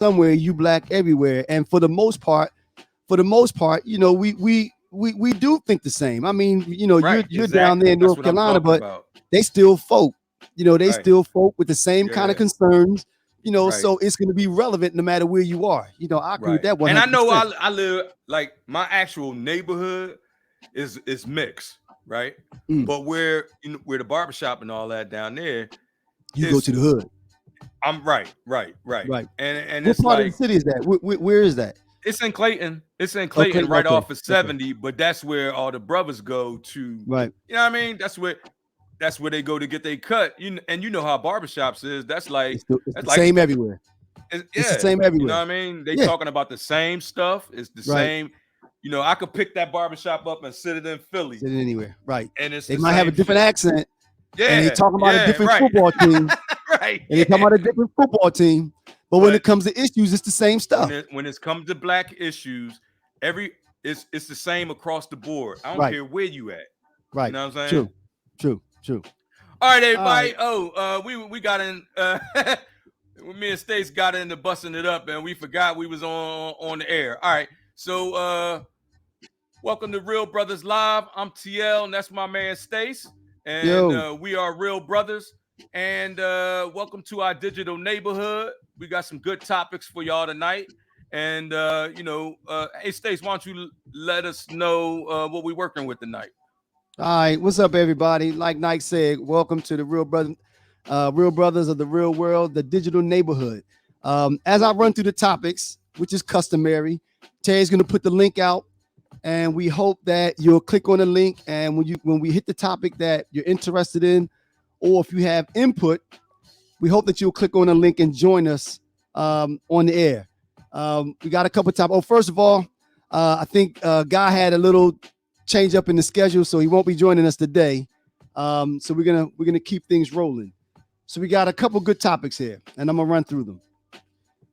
somewhere, you black everywhere. And for the most part, you know, we do think the same. I mean, you know, Right, you're down there exactly. in That's North what I'm Carolina, talking but about. they still folk. You know, they Right. still folk with the same kind of Yeah. concerns. You know, Right. so it's going to be relevant no matter where you are. You know, I agree with Right. that And I know 100%. I live like my actual neighborhood is mixed, right? Mm, But where the barbershop and all that down there you go is to the hood, I'm right, right, right. right? And What it's part of the like city is that? Where is that? it's in Clayton. It's in Oh, Clayton Clayton. right Okay, off of okay, 70, but that's where all the brothers go to, right. you know what I mean? That's where they go to get their cut. And you know how barbershops is. It's That's the like same everywhere. It's the yeah, same you know everywhere. what I mean? They Yeah, talking about the same stuff. It's the right. same. You know, I could pick that barbershop up and sit it in Philly, Sitting anywhere, right? and it's They the might have a same different shit. accent, and they Yeah, talking about a yeah, different right, football team, right, and they talking yeah. about a different football team. But when it But comes to issues, it's the same stuff. when it's come to black issues, every it's the same across the board. I don't Right, care where you at. You right. know what I'm saying? True, true, true. All right, All right. everybody. We got in. Me and Stace got into busting it up, and we forgot we was on the air. All right, so welcome to Real Brothers Live. I'm TL, and that's my man Stace, and Yo, we are Real Brothers. And welcome to our digital neighborhood. We got some good topics for y'all tonight. And hey Stace, why don't you let us know what we're working with tonight? all right. What's up, everybody? Like Nike said, welcome to the Real Brothers of the Real World, the digital neighborhood. As I run through the topics, which is customary, Terry's going to put the link out, and we hope that you'll click on the link. And when we hit the topic that you're interested in, or if you have input, we hope that you'll click on the link and join us on the air. We got a couple times. Oh, first of all, I think Guy had a little change up in the schedule, so he won't be joining us today. So we're gonna keep things rolling. So we got a couple good topics here, and I'm gonna run through them.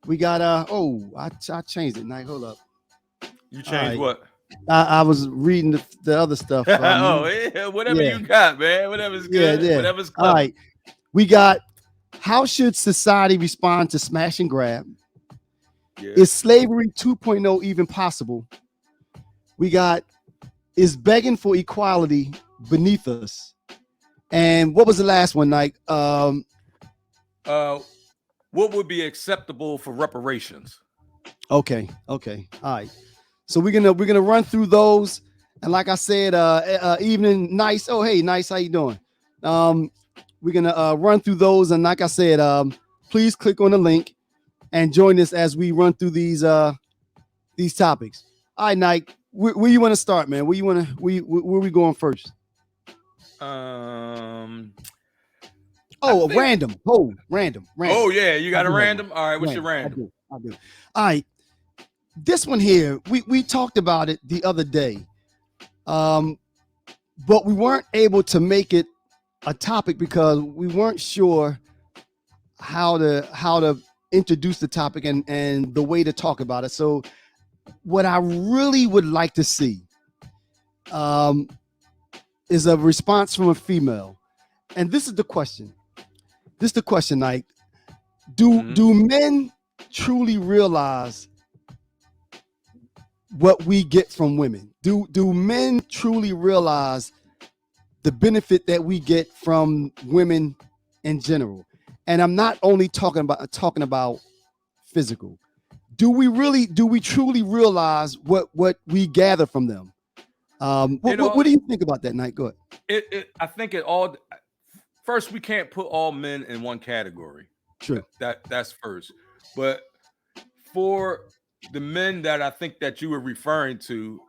We got I changed it. Now hold up. You All changed right. what? I was reading the other stuff. Oh, yeah, whatever Yeah, you got, man. Whatever's yeah, good, yeah. whatever's All clever. right. We got how should society respond to smash and grab? Yeah. Is slavery 2.0 even possible? We got is begging for equality beneath us? And what was the last one, Nike? What would be acceptable for reparations? Okay, all right. So we're gonna run through those, and like I said, evening, nice. Oh, hey, nice. How you doing? We're gonna run through those, and like I said, please click on the link and join us as we run through these topics. All right, Nike. Where you want to start, man? Where we going first? I think. Random. Oh, random. Oh yeah, you I got a do have one. random. All right, what's your Random. random? I do. All right. This one here, we talked about it the other day, but we weren't able to make it a topic because we weren't sure how to introduce the topic and the way to talk about it. So what I really would like to see is a response from a female. And this is the question. Like, do men truly realize what we get from women? Do men truly realize the benefit that we get from women in general? And I'm not only talking about physical. Do we truly realize what we gather from them? What do you think about that, Knight? Go ahead. I think it all. First, we can't put all men in one category. True. That's first. But for the men that I think that you were referring to,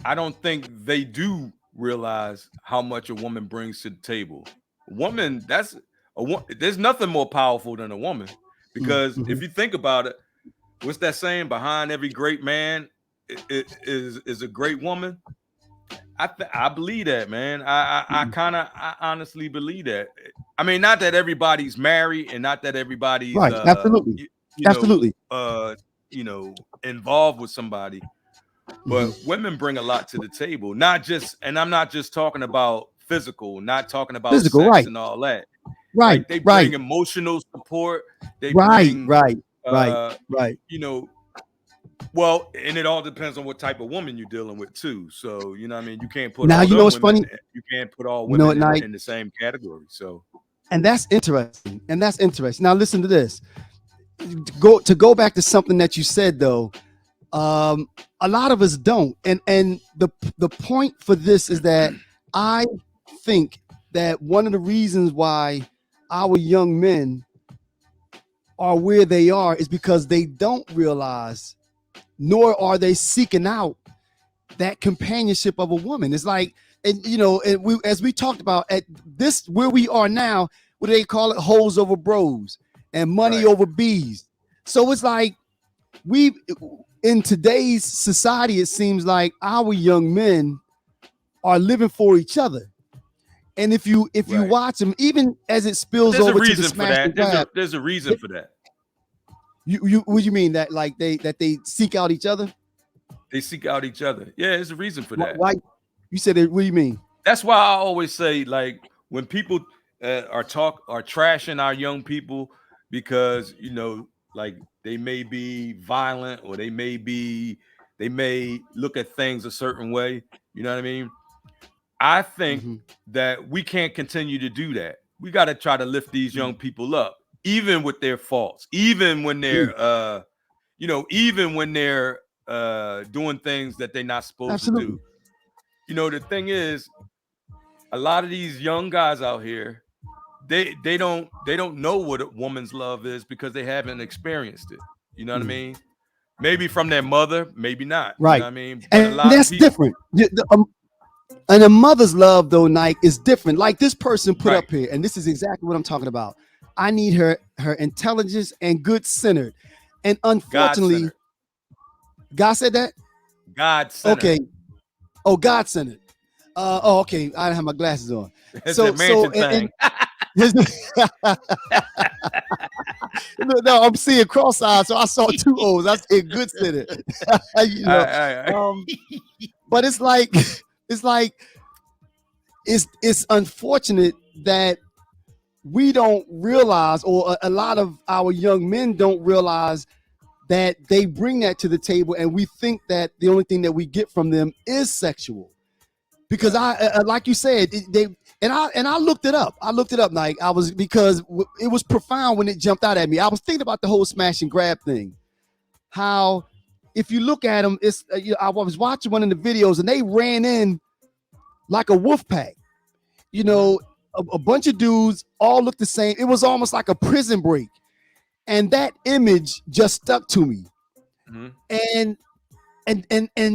I don't think they do realize how much a woman brings to the table. Woman, there's nothing more powerful than a woman, because if you think about it, what's that saying? Behind every great man is a great woman. I believe that, man. I honestly believe that. I mean, not that everybody's married, and not that everybody's right. Absolutely. Absolutely. Involved with somebody, but women bring a lot to the table. And I'm not just talking about physical, not talking about sex right. and all that. Right, Like they right, bring emotional support. They right, bring, right, right, uh, right. you know, well, and it all depends on what type of woman you're dealing with too. So you know, what I mean, you can't put Now all you know them what's funny. women. You can't put all You know women what, Nike? in the same category. So And that's interesting. And that's interesting. Now listen to this. Go back to something that you said though. Um, a lot of us don't. And the point for this is that I think that one of the reasons why our young men are where they are is because they don't realize, nor are they seeking out that companionship of a woman. It's like, and you know, and we, as we talked about at this where we are now, what do they call it? Hoes over bros and money right, over bees. So it's like we in today's society, it seems like our young men are living for each other. And if you right. watch them, even as it But spills there's a over to the reason for smash and that. grab, There's a reason they, for that. you what do you mean that like they seek out each other? They seek out each other. Yeah, there's a reason for that. Why you said it? What do you mean? That's why I always say, like, when people are trashing our young people because like they may be violent or they may look at things a certain way. You know what I mean? I think Mm-hmm. that we can't continue to do that. We got to try to lift these young Mm-hmm. people up, even with their faults, even when they're even when they're doing things that they're not supposed to Absolutely. do. The thing is, a lot of these young guys out here, they don't know what a woman's love is because they haven't experienced it. You know what I Mm. mean? Maybe from their mother, maybe not. You know Right. what I mean? But a And lot of that's people, different. And a mother's love, though, Nike, is different. Like this person put right? up here, and this is exactly what I'm talking about. I need her intelligence and good centered. And God unfortunately, centered, God said that? God centered. Okay. Oh, God centered. Oh, okay. I don't have my glasses on. It's a So mansion thing. no, I'm seeing cross eyes, so I saw two O's. I said good centered. you All know. right, all right. But it's like it's like it's unfortunate that we don't realize, or a lot of our young men don't realize that they bring that to the table, and we think that the only thing that we get from them is sexual. Because Right. like you said, they and I looked it up. I looked it up, like I was because it was profound when it jumped out at me. I was thinking about the whole smash and grab thing. How, if you look at them, it's I was watching one of the videos and they ran in like a wolf pack. You Mm-hmm. know, a bunch of dudes all looked the same. It was almost like a prison break, and that image just stuck to me. Mm-hmm. And and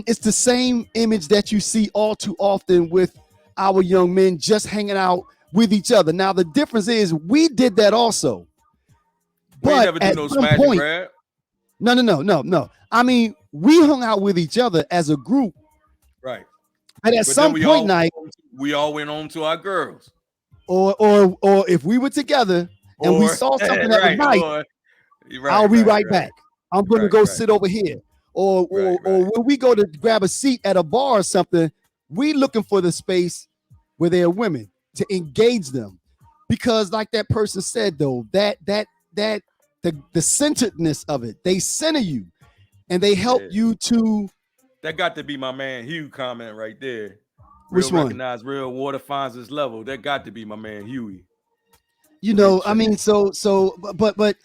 it's the same image that you see all too often with our young men just hanging out with each other. Now the difference is we did that also, We ain't but never do at no some smash and point, grab. no. I mean, we hung out with each other as a group, Right. but at But then some point, night, we all went home to our girls. or if we were together and we Or saw something that was right, nice, or I'll right, be right, right right, back. I'm going to right, go right, sit over here. Or, right, or right. or when we go to grab a seat at a bar or something, we looking for the space where there are women to engage them. Because like that person said though, that the centeredness of it, they center you and they help Yeah. you to That got to be my man Hugh comment right there. Real which one? recognize real water finds its level. That got to be my man Huey. You Big know, I shout. mean, but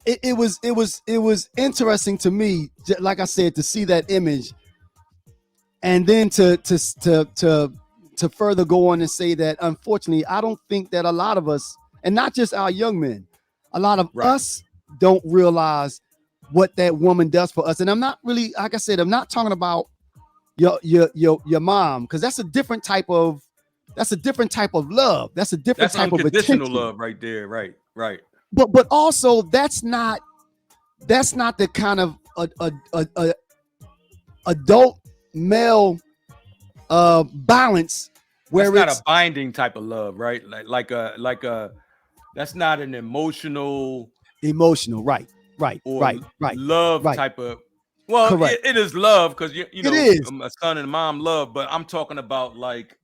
it was interesting to me, like I said, to see that image and then to further go on and say that unfortunately I don't think that a lot of us, and not just our young men, a lot of Right. us don't realize what that woman does for us. And I'm not really, like I said, I'm not talking about your mom, because that's a different type of love, that's a different That's type of unconditional attention. love right there. Right, right. But also that's not the kind of a adult male balance That's where not a it's binding type of love, right? Like a that's not an emotional emotional. or Right, love right. type of. Well, Correct. it is love because you It know is. a son and mom love, but I'm talking about like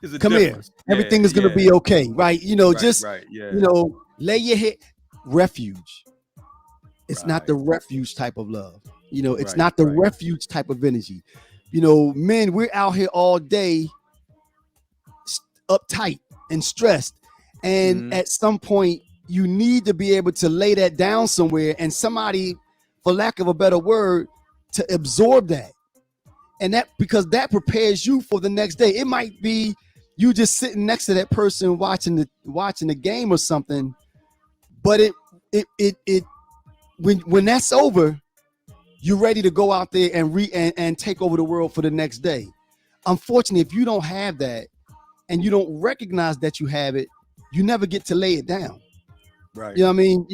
It's a Come here. difference. Yeah, Everything is gonna yeah. be okay, right? Right, Just right, yeah. lay your head. Refuge. It's not Right, the refuge type of love. It's right, not the right. refuge type of energy. Men, we're out here all day uptight and stressed. And Mhm. at some point, you need to be able to lay that down somewhere and somebody, for lack of a better word, to absorb that. And that, because that prepares you for the next day. It might be you just sitting next to that person watching the game or something, but it when that's over, you're ready to go out there and take over the world for the next day. Unfortunately, if you don't have that and you don't recognize that you have it, you never get to lay it down. Right. You know what I mean?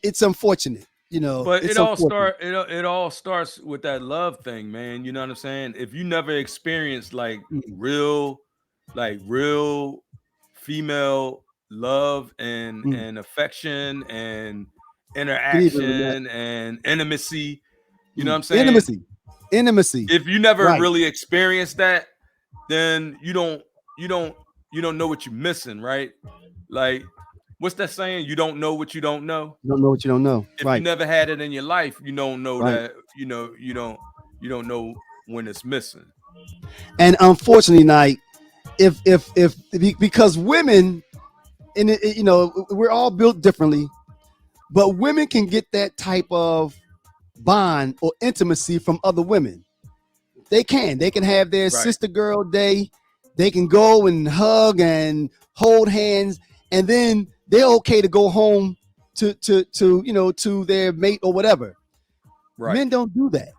It's unfortunate. But It's unfortunate. it all starts with that love thing, man. You know what I'm saying? If you never experienced Mm, real female love mm. and affection and Good evening, Lynette. interaction and intimacy, you know what I'm saying? Intimacy, intimacy. If you never Right. really experienced that, then you don't you don't know what you're missing, right? Like, what's that saying? You don't know what you don't know. You don't know what you don't know. If you Right. never had it in your life, you don't know Right. that, you don't know when it's missing. And unfortunately, like if because women, and we're all built differently, but women can get that type of bond or intimacy from other women. They can have their Right. sister girl day. They can go and hug and hold hands, and then they're okay to go home to their mate or whatever. Right. Men don't do that.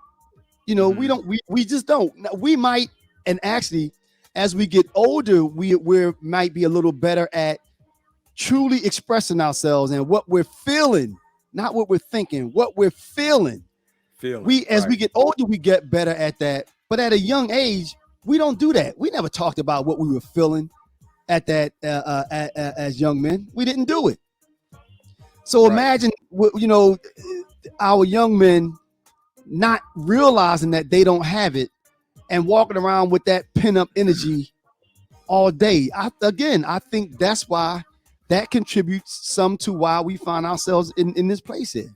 We Mhm. don't. We just don't. Now, we might, and actually, as we get older, we might be a little better at truly expressing ourselves and what we're feeling, not what we're thinking, what we're feeling. Feeling. As we Right. get older, we get better at that. But at a young age, we don't do that. We never talked about what we were feeling at that as young men. We didn't do it. So Right. imagine, our young men not realizing that they don't have it and walking around with that pent up energy all day. I think that's why that contributes some to why we find ourselves in this place here.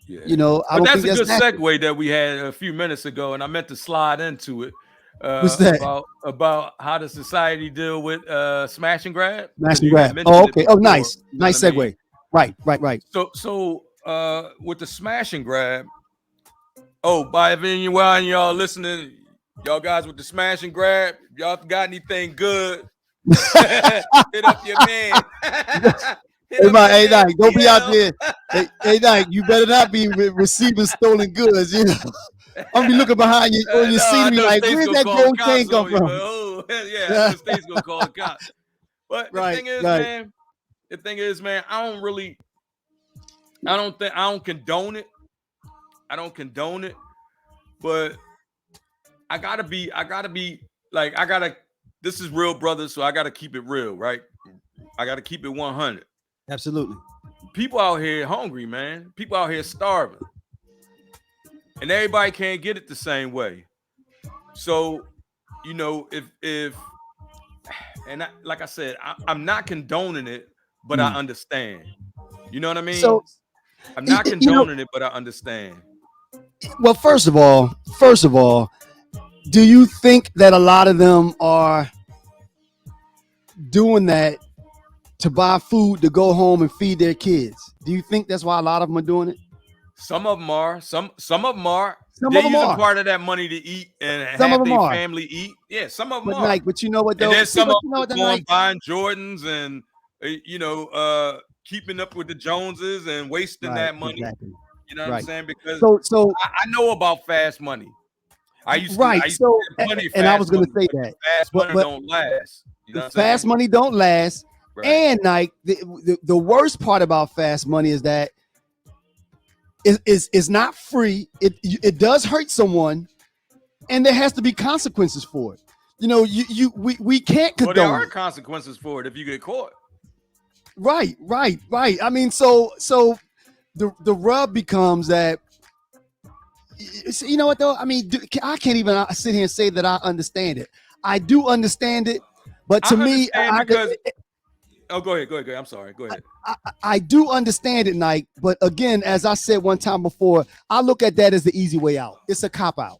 Yeah. I But don't that's think a that's good natural. segue that we had a few minutes ago, and I meant to slide into it What's that? about how does society deal with smash and grab, Smash because and you had grab. Oh, mentioned it okay. Oh, before. nice. You know what I Nice mean? segue. Right, right, right. So with the smash and grab. Oh, by anyone y'all listening, y'all guys with the smash and grab, if y'all got anything good, hit up your man. Hit Hey, up your Hey, man Nike, don't be out CL. there. Hey, Nike, you better not be receiving stolen goods. I'm gonna be looking behind you on your No, seat I and be know like, State's where's gonna that call the gold chain cops come on you, but from? oh yeah, I know State's gonna call the cops. But Right, right. the thing is, man, I don't condone it. I don't condone it, but I gotta be like, this is real, brother, so I gotta keep it real, right? I gotta keep it 100. Absolutely. People out here hungry, man. People out here starving. And everybody can't get it the same way. So, if and like I said, I'm not condoning it, but I Mm. understand. You know what I So, mean? I'm not condoning it, but I understand. well, first of all, do you think that a lot of them are doing that to buy food to go home and feed their kids? Do you think that's why a lot of them are doing it? Some of them are. Some of them are. Some They're of them using are. part of that money to eat and Some of have them their are. family eat. Yeah, some of them But are. Nike, you know what And though? then See, some but of you know them what, the are going Nike? buying Jordans and keeping up with the Joneses and wasting Right, that money. exactly. You know what I'm Right. saying? Because So I know about fast money. I right. used to So, have plenty of and I fast was gonna money, say but the that, fast but money don't last. You know the what I'm fast saying? money don't last. Right. And like the worst part about fast money is that it's not free. It does hurt someone, and there has to be consequences for it. We can't Well, there condone are it. consequences for it if you get caught. Right, right, right. I mean, so the rub becomes that, you know what though? I mean, I can't even sit here and say that I understand it. I do understand it, but I to me, understand because oh, go ahead, go ahead, go ahead. I'm sorry. Go ahead. I do understand it, Nike. But again, as I said one time before, I look at that as the easy way out. It's a cop out.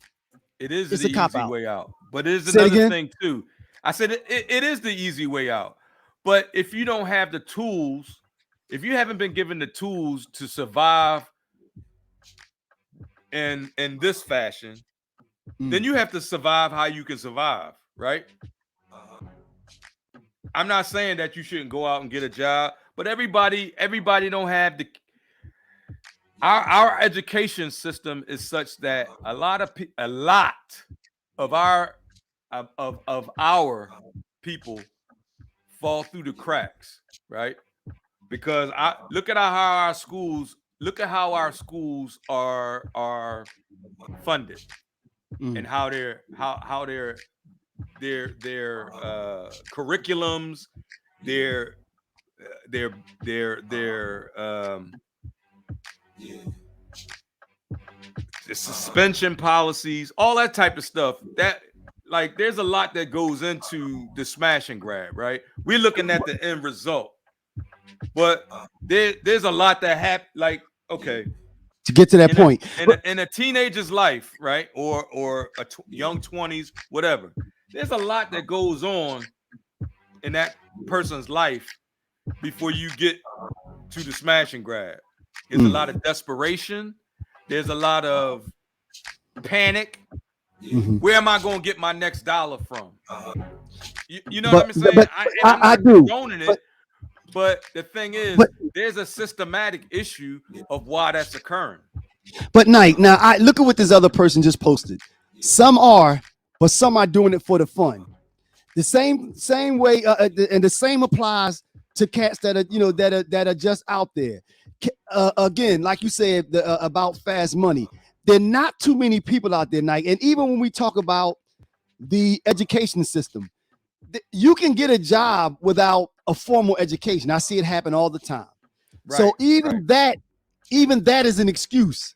It is It's the a cop easy out. way out. But it is Say it another again. thing too. I said it is the easy way out. But if you don't have the tools, if you haven't been given the tools to survive in this fashion, then Mm. you have to survive how you can survive, right? I'm not saying that you shouldn't go out and get a job, but everybody don't have the our education system is such that a lot of our people fall through the cracks, right? Because I look at how our schools are funded and Mm. how their curriculums, their their the suspension policies, all that type of stuff. That like there's a lot that goes into the smash and grab, right? We're looking at the end result, but there's a lot that happen. Like okay, To get to that point, but in a teenager's life, right, or young 20s, whatever. There's a lot that goes on in that person's life before you get to the smash and grab. There's a lot of desperation. There's a lot of panic. mhm. Where am I going to get my next dollar from? You know what but I'm saying? I'm I not do. condoning But it, but the thing is, but there's a systematic issue of why that's occurring. but Nike. Now I look at what this other person just posted. Some are, but some are doing it for the fun. The same way, and the same applies to cats that are that are just out there. Again, like you said about fast money, there are not too many people out there, Nike. And even when we talk about the education system, you can get a job without a formal education. I see it happen all the time. So Right, right. even that is an excuse.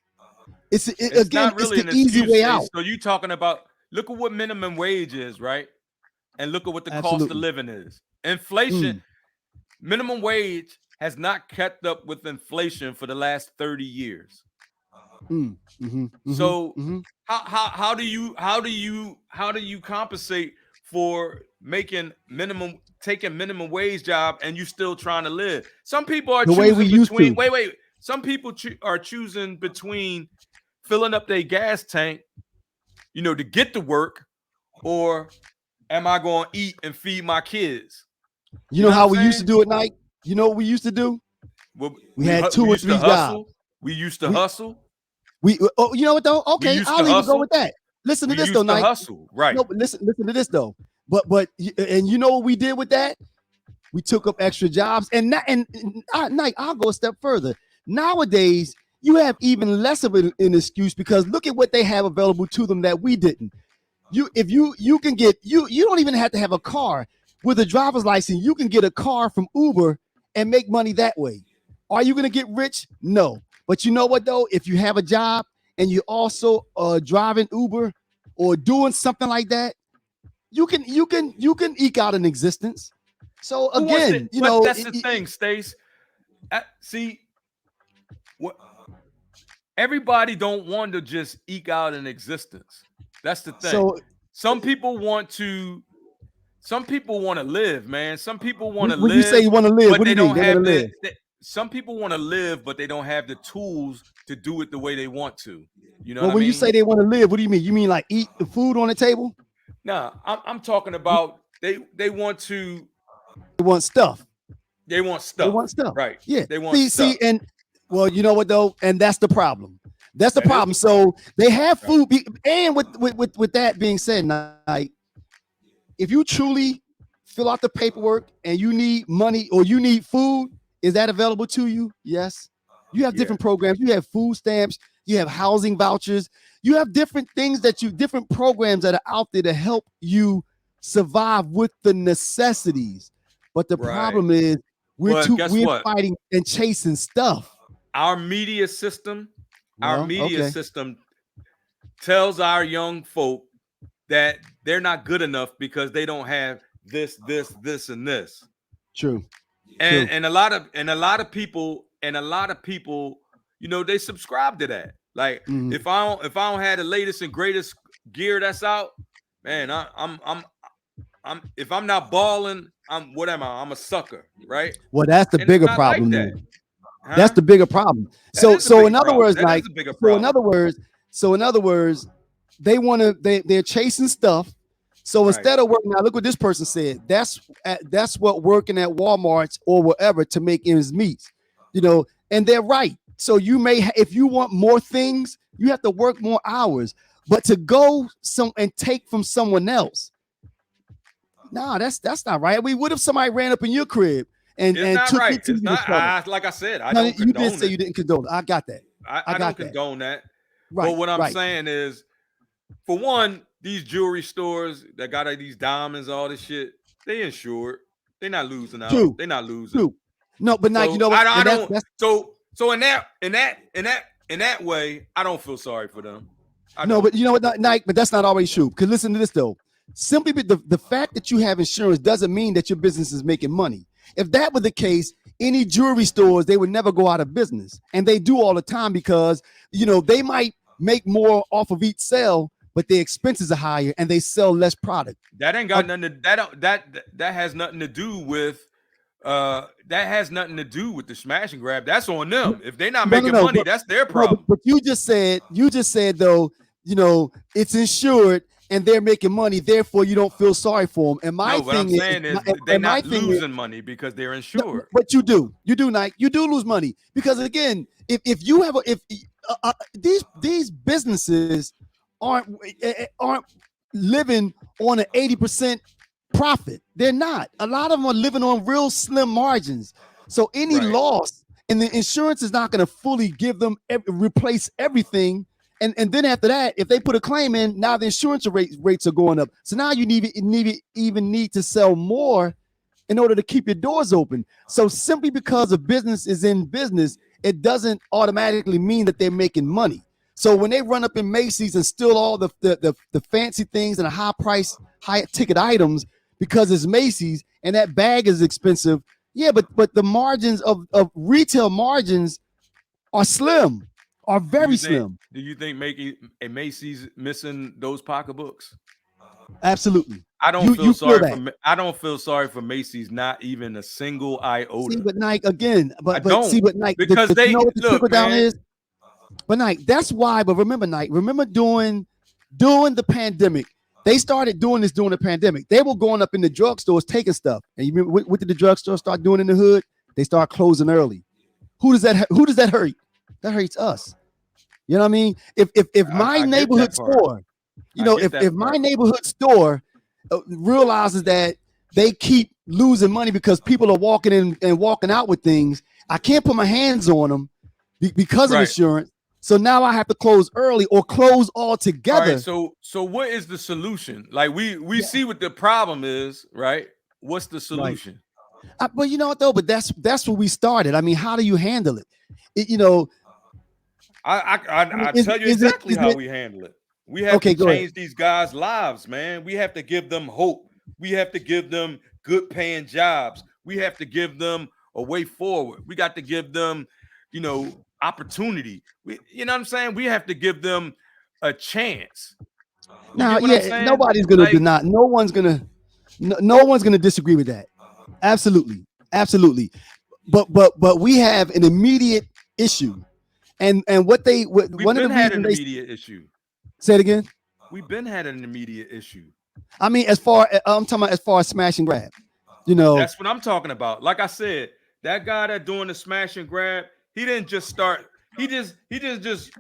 It's Again, not it's really the an easy excuse, way Stace. out. So you talking about look at what minimum wage is, right? And look at what the cost of Absolutely. living is. Inflation, Mm, minimum wage has not kept up with inflation for the last 30 years. mm, mm-hmm, mm-hmm, So mm-hmm. how do you compensate for making minimum taking minimum wage job and you still trying to live? Some people are The way we choosing used between to. some people are choosing between filling up their gas tank, to get to work, or am I going to eat and feed my kids? You You know know what I'm how we used to saying? do it, Nike? You know what we used to do? Well, We had two we or used to three jobs. hustle. We used to We hustle. oh, you know what though? We Okay, used to I'll even go with hustle. that. Listen to We this though, used to Nike. hustle. Right. No, but listen to this though. But and you know what we did with that? We took up extra jobs, and not Nike. I'll go a step further. Nowadays, you have even less of an excuse because look at what they have available to them that we didn't. If you can get you don't even have to have a car with a driver's license. You can get a car from Uber and make money that way. Are you going to get rich? No. But you know what though? If you have a job and you also driving Uber or doing something like that, you can eke out an existence. So Who wants to? again, But that's the thing, Stace. See, what everybody don't want to just eke out an existence. That's the thing. so Some people want to. Some people want to live, man. Some people want to when you say live, you want to live, but what do they you mean? don't They want have to live. some people want to live, but they don't have the tools to do it the way they want to. You know what Well, I when you mean? say they want to live, what do you mean? You mean like eat the food on the table? Nah, I'm talking about they want to They want stuff. they want They stuff, want stuff. right? Yeah. They want See, stuff. and well, you know what though, and that's the problem. That's the That is problem. the problem. So they have Right. food, and with that being said, like if you truly fill out the paperwork and you need money or you need food, is that available to you? Yes. You have Yeah. different programs. You have food stamps. You have housing vouchers. You have different things different programs that are out there to help you survive with the necessities. But the Right. problem is But guess we're what? fighting and chasing stuff. Our media system, our Well, media okay. system tells our young folk that they're not good enough because they don't have this, and this. True. And True. and a lot of people, they subscribe to that. Like Mhm. if I don't have the latest and greatest gear that's out, man, I'm if I'm not balling, what am I? I'm a sucker, right? Well, that's the And it's bigger not like problem that, then. That's huh? the bigger problem. That So is a so in bigger other problem. words, That is like a bigger so in problem. other words, they want to they're chasing stuff. So Right. instead of working, now look what this person said. That's what working at Walmart's or whatever to make ends meet. And they're right. So if you want more things, you have to work more hours. But to go some and take from someone else, nah, that's not right. I mean, what if somebody ran up in your crib and It's not took your right. It's TV to not. sell it? Like I said, I No, don't you did condone say it. you didn't condone it. I got that. I I don't got that. condone that. But Right, what I'm right. saying is, for one, these jewelry stores that got like, these diamonds, all this shit, they insured. They're not losing out. True, They're not losing. true. No, but Nike, you So know what? I And don't. that's So in that way, I don't feel sorry for them. I no, don't. but you know what, Nike, but that's not always true. Because listen to this though. Simply the fact that you have insurance doesn't mean that your business is making money. If that were the case, any jewelry stores, they would never go out of business. And they do all the time because they might make more off of each sale, but their expenses are higher and they sell less product. That ain't Uh, got nothing to that has nothing to do with the smash and grab. That's on them. If they're not No, no, making no. money, But that's their no, but, problem. but you just said though, it's insured and they're making money, therefore you don't feel sorry for them. And my No, what I'm thing is, saying is they're and my not thing is, losing money because they're no, insured. but you do, Nike, you do lose money because again, if you have if these businesses aren't living on an 80% profit. They're not. A lot of them are living on real slim margins. So any Right. loss, and the insurance is not going to fully give them replace everything. And then after that, if they put a claim in, now the insurance rates are going up. So now you even need to sell more in order to keep your doors open. So simply because a business is in business, it doesn't automatically mean that they're making money. So when they run up in Macy's and steal all the fancy things and the high ticket items because it's Macy's and that bag is expensive, yeah, but the margins of retail margins are slim, are Do very you think slim. do you think making a Macy's missing those pocketbooks? Absolutely. I don't You feel feel sorry for that. I don't feel sorry for Macy's, not even a single See, iota. but Nike again, I but see, don't, but Nike, because you know they what the trickle look, down man. is? But Nike, that's why. But remember, Nike, remember during the pandemic, they started doing this during the pandemic. They were going up in the drugstores taking stuff. And you remember what did the drugstore start doing in the hood? They start closing early. Who does that hurt? That hurts us. You know what I mean? If my I get neighborhood that part. store, I get if that my part. neighborhood store realizes that they keep losing money because people are walking in and walking out with things, I can't put my hands on them because of Right. insurance. So now I have to close early or close All right. altogether. So what is the solution? Like we Yeah, see what the problem is, right? What's the right. solution? But you know what though? But that's where we started. I mean, how do you handle it? It you know, I mean, I tell you exactly is how it we handle it. We have to okay? Go ahead. change these guys' lives, man. We have to give them hope. We have to give them good paying jobs. We have to give them a way forward. We got to give them, opportunity. You know what I'm saying? We have to give them a chance. You Now, get what I'm yeah, saying? nobody's gonna Like, deny. No one's gonna disagree with that. Absolutely, absolutely. But we have an immediate issue, and we've one of the been had reasons an they immediate issue. say it again. We've been had an immediate issue. I mean, I'm talking about as far as smash and grab. You know, That's what I'm talking about. Like I said, that guy that doing the smash and grab, he didn't just start. He just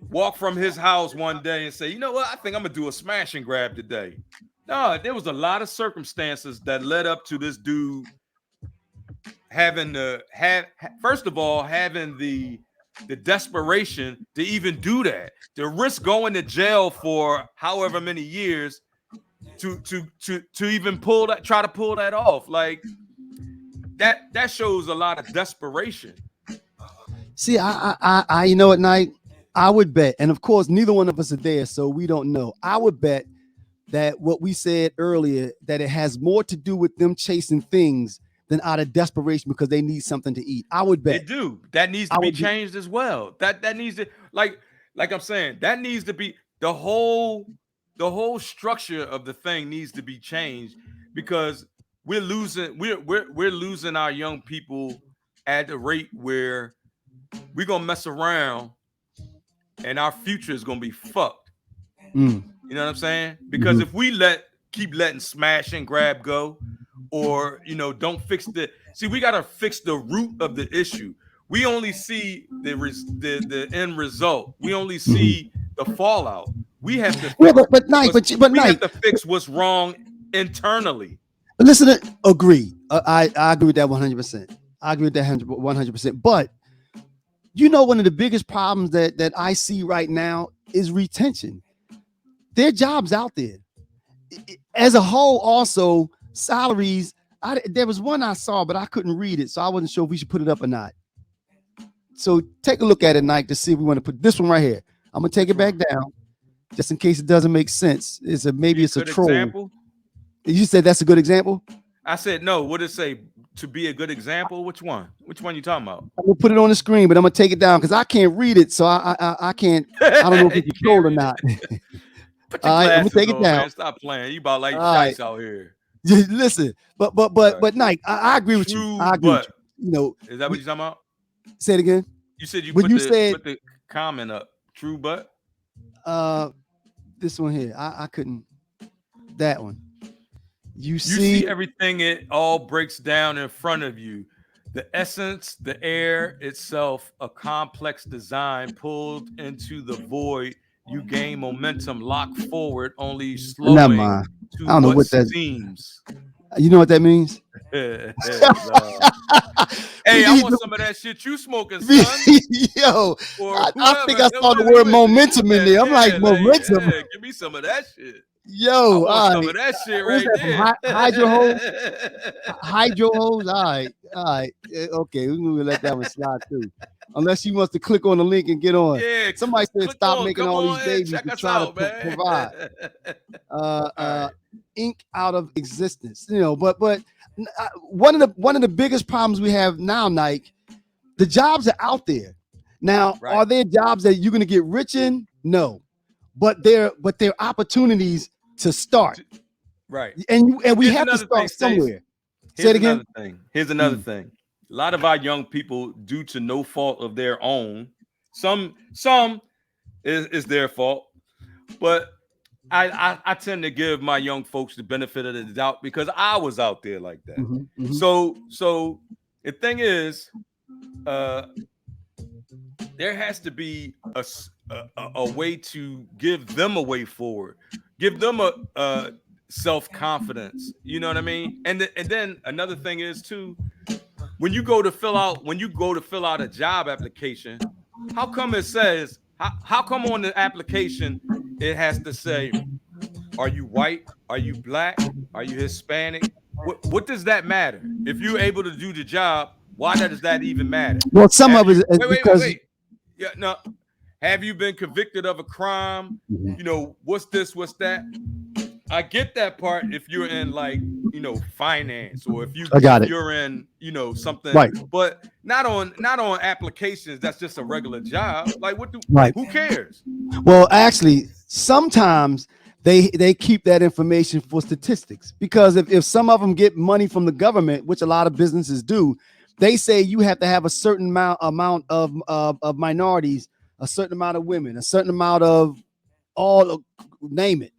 walk from his house one day and say, you know what, I think I'm gonna do a smash and grab today. No, there was a lot of circumstances that led up to this dude having the have first of all having the desperation to even do that, to risk going to jail for however many years to even try to pull that off. Like that shows a lot of desperation. see, you know, at night, I would bet, and of course, neither one of us are there, so we don't know. I would bet that what we said earlier, that it has more to do with them chasing things than out of desperation because they need something to eat. I would bet. It do. That needs I to be would. changed as well. That needs to like I'm saying, that needs to be the whole structure of the thing needs to be changed because we're losing our young people at the rate where we're gonna mess around and our future is gonna be fucked. Mm, You know what I'm saying? Because mhm. if we keep letting smash and grab go, or don't fix we gotta fix the root of the issue. We only see the end result. We only see the fallout. We have to Yeah, fix but we have Knight, to fix what's wrong internally. listen. Agree. I agree with that 100%. I agree with that 100%. But one of the biggest problems that I see right now is retention. There are jobs out there. As a whole, also salaries. There was one I saw, but I couldn't read it, so I wasn't sure if we should put it up or not. So take a look at it, Nike, to see if we want to put this one right here. I'm gonna take Which it back one? down, just in case it doesn't make sense. Maybe Be a it's a good troll. example. You said that's a good example. I said no. What did it say? To be a good example? Which one? Which one you talking about? I'm gonna put it on the screen, but I'm gonna take it down because I can't read it, so I can't. I don't know if it's You a can't troll or read it. not. Put your All right, I'm gonna glasses take it on, down. man. Stop playing. You about like All right, Shice out here. listen, All right. but Nike, I agree with you. True, I agree with but you. is that what We you're talking about? say it again. You said you When put you the said put the comment up. True, but uh this one here, I couldn't. That one. You you see, see everything. It all breaks down in front of you. The essence, the air itself, a complex design pulled into the void. You gain momentum, lock forward, only never slowing mind. to I don't know what what that. seems. You know what that means? No. We Hey, I need want some of that shit you smoking, to, son. yo. Or I think whoever, I saw the word who is it? momentum in Yeah, there. I'm like yeah, like, momentum. yeah, give me some of that shit. I Yo, want all some right. of that shit Who's right that from there. Hydro Hose? Hydro Hose. All right. Okay, we're gonna let that one slide through. Unless she wants to click on the link and get on. Yeah, Somebody said click stop on, making come all these on and babies check to us try to out, man. provide. All right, Ink out of existence. But one of the biggest problems we have now, Nike, the jobs are out there. Now, right, are there jobs that you're gonna get rich in? No, but they're opportunities to start, right. and we Here's have to another thing, start Stace. somewhere. Say Here's it again. another thing. Here's another Mm, thing. A lot of our young people, due to no fault of their own, some is their fault, but I tend to give my young folks the benefit of the doubt because I was out there like that. mhm, mhm. So the thing is, uh, there has to be a way to give them a way forward, give them a self confidence. You know what I mean? And then another thing is too, when you go to fill out a job application, how come it says how come on the application it has to say, are you white? Are you black? Are you Hispanic? What does that matter? If you're able to do the job, why does that even matter? Well, some Have of it you is because wait. Yeah, no. Have you been convicted of a crime? Mhm. What's this? What's that? I get that part if you're in like, finance, or I if got it. you're in, something, Right, but not on applications that's just a regular job. Like right. who cares? Well, actually, sometimes they keep that information for statistics because if some of them get money from the government, which a lot of businesses do, they say you have to have a certain amount of minorities, a certain amount of women, a certain amount of all name it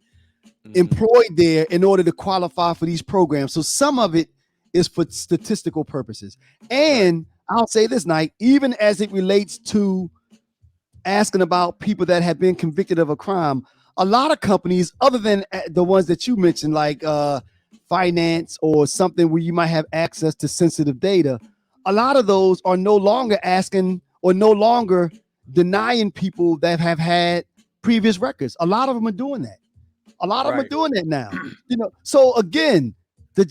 Mhm. employed there in order to qualify for these programs. So some of it is for statistical purposes. Right. And I'll say this, Night, even as it relates to asking about people that have been convicted of a crime, a lot of companies, other than the ones that you mentioned, like finance or something where you might have access to sensitive data, a lot of those are no longer asking or no longer denying people that have had previous records. A lot of them are doing that. A lot of them are Right. doing that now. So again, the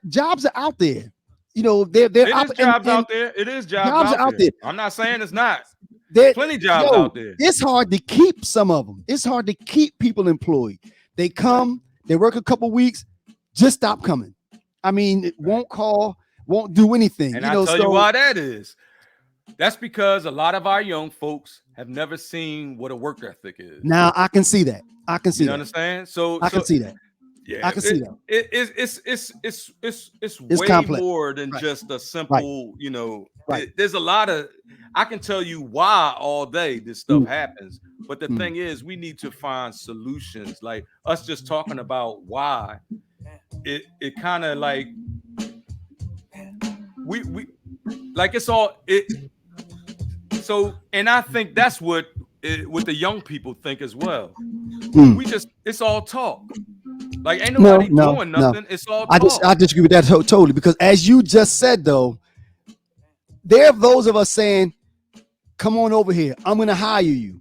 jobs are out there. They're It up is jobs and out there. It is jobs jobs are out out there. there. I'm not saying it's not. They're, Plenty jobs yo, out there. it's hard to keep some of them. It's hard to keep people employed. They Right. come, They work a couple weeks, just stop coming. I mean, it won't call, won't do anything. And You I know, tell you so why that is. That's because a lot of our young folks have never seen what a work ethic is. now I can see that. I can see You that. understand? So I can see that. I yeah, can see that. it's It's way complex. more than Right. just a Right. simple, Right. there's a lot of I can tell you why all day this stuff Mm, happens. But the mm. thing is, we need to find solutions. Like us just talking about why it kind of like we like it's all it so and I think that's what the young people think as well. Mm. We just it's all talk. Like ain't No, nobody no, doing no. nothing. It's all I talk. disagree with that totally because as you just said though, there are those of us saying, "Come on over here. I'm going to hire you.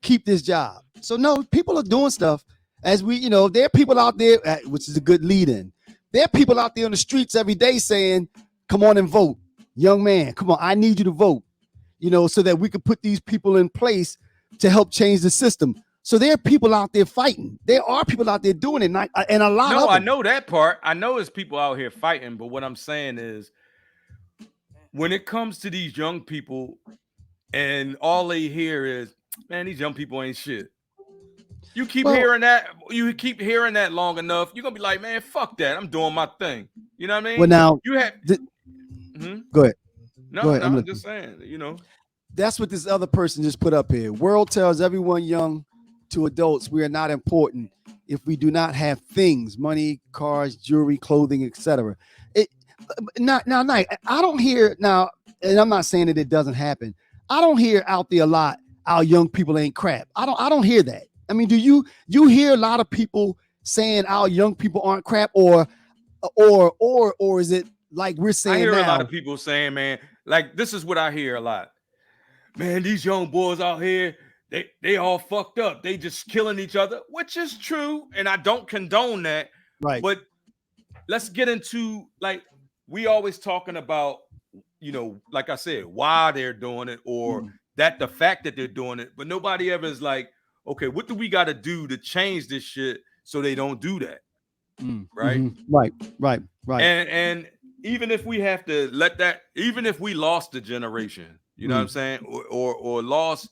Keep this job." So no, people are doing stuff as we, there are people out there, which is a good lead in. There are people out there on the streets every day saying, "Come on and vote, young man. Come on, I need you to vote." So that we could put these people in place to help change the system. So there are people out there fighting. There are people out there doing it, and a lot No, of I them. know that part. I know it's people out here fighting, but what I'm saying is when it comes to these young people and all they hear is, man, these young people ain't shit. Well, You keep hearing that long enough, you're gonna be like, man, fuck that. I'm doing my thing. You know what I well, mean? now, You have th- mhm. go ahead. Go No, ahead. I'm I'm listening. just saying. That's what this other person just put up here. World tells everyone young to adults we are not important if we do not have things, money, cars, jewelry, clothing, etc. It not now, Night. I don't hear now, and I'm not saying that it doesn't happen. I don't hear out there a lot. Our young people ain't crap. I don't hear that. I mean, do you hear a lot of people saying our young people aren't crap, or is it like we're I saying hear a lot now? of people saying, man, like this is what I hear a lot. Man, these young boys out here, they all fucked up. They just killing each other, which is true, and I don't condone that. Right. But let's get into like we always talking about, like I said, why they're doing it or Mm. that the fact that they're doing it, but nobody ever is like, okay, what do we got to do to change this shit so they don't do that, Mm. right? Hmm. Right. Right. Right. And even if we have to let that, even if we lost a generation, you know what I'm Mm. saying, or lost,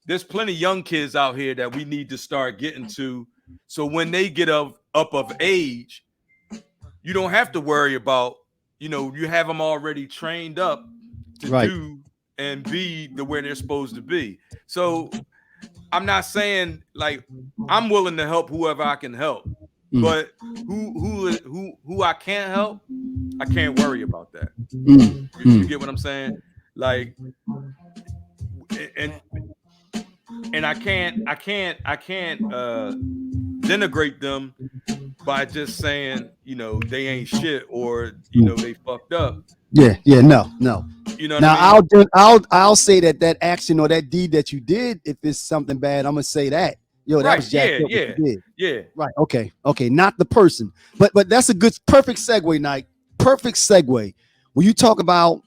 there's plenty of young kids out here that we need to start getting to, so when they get up of age, you don't have to worry about, you have them already trained up to Right. do and be the way they're supposed to be. So I'm not saying like I'm willing to help whoever I can help, Mm. but who I can't help, I can't worry about that. Mm. You Mm. get what I'm saying? Like, and I can't denigrate them by just saying they ain't shit or Mm. they fucked up. Yeah. Yeah. No. No. You know what I Now mean? I'll say that action or that deed that you did, if it's something bad, I'm gonna say that. Yo, that Right? was jacked Yeah, up what yeah, you did. yeah. Right. Okay. Okay. Not the person. But that's a good perfect segue, Nike. Perfect segue. When you talk about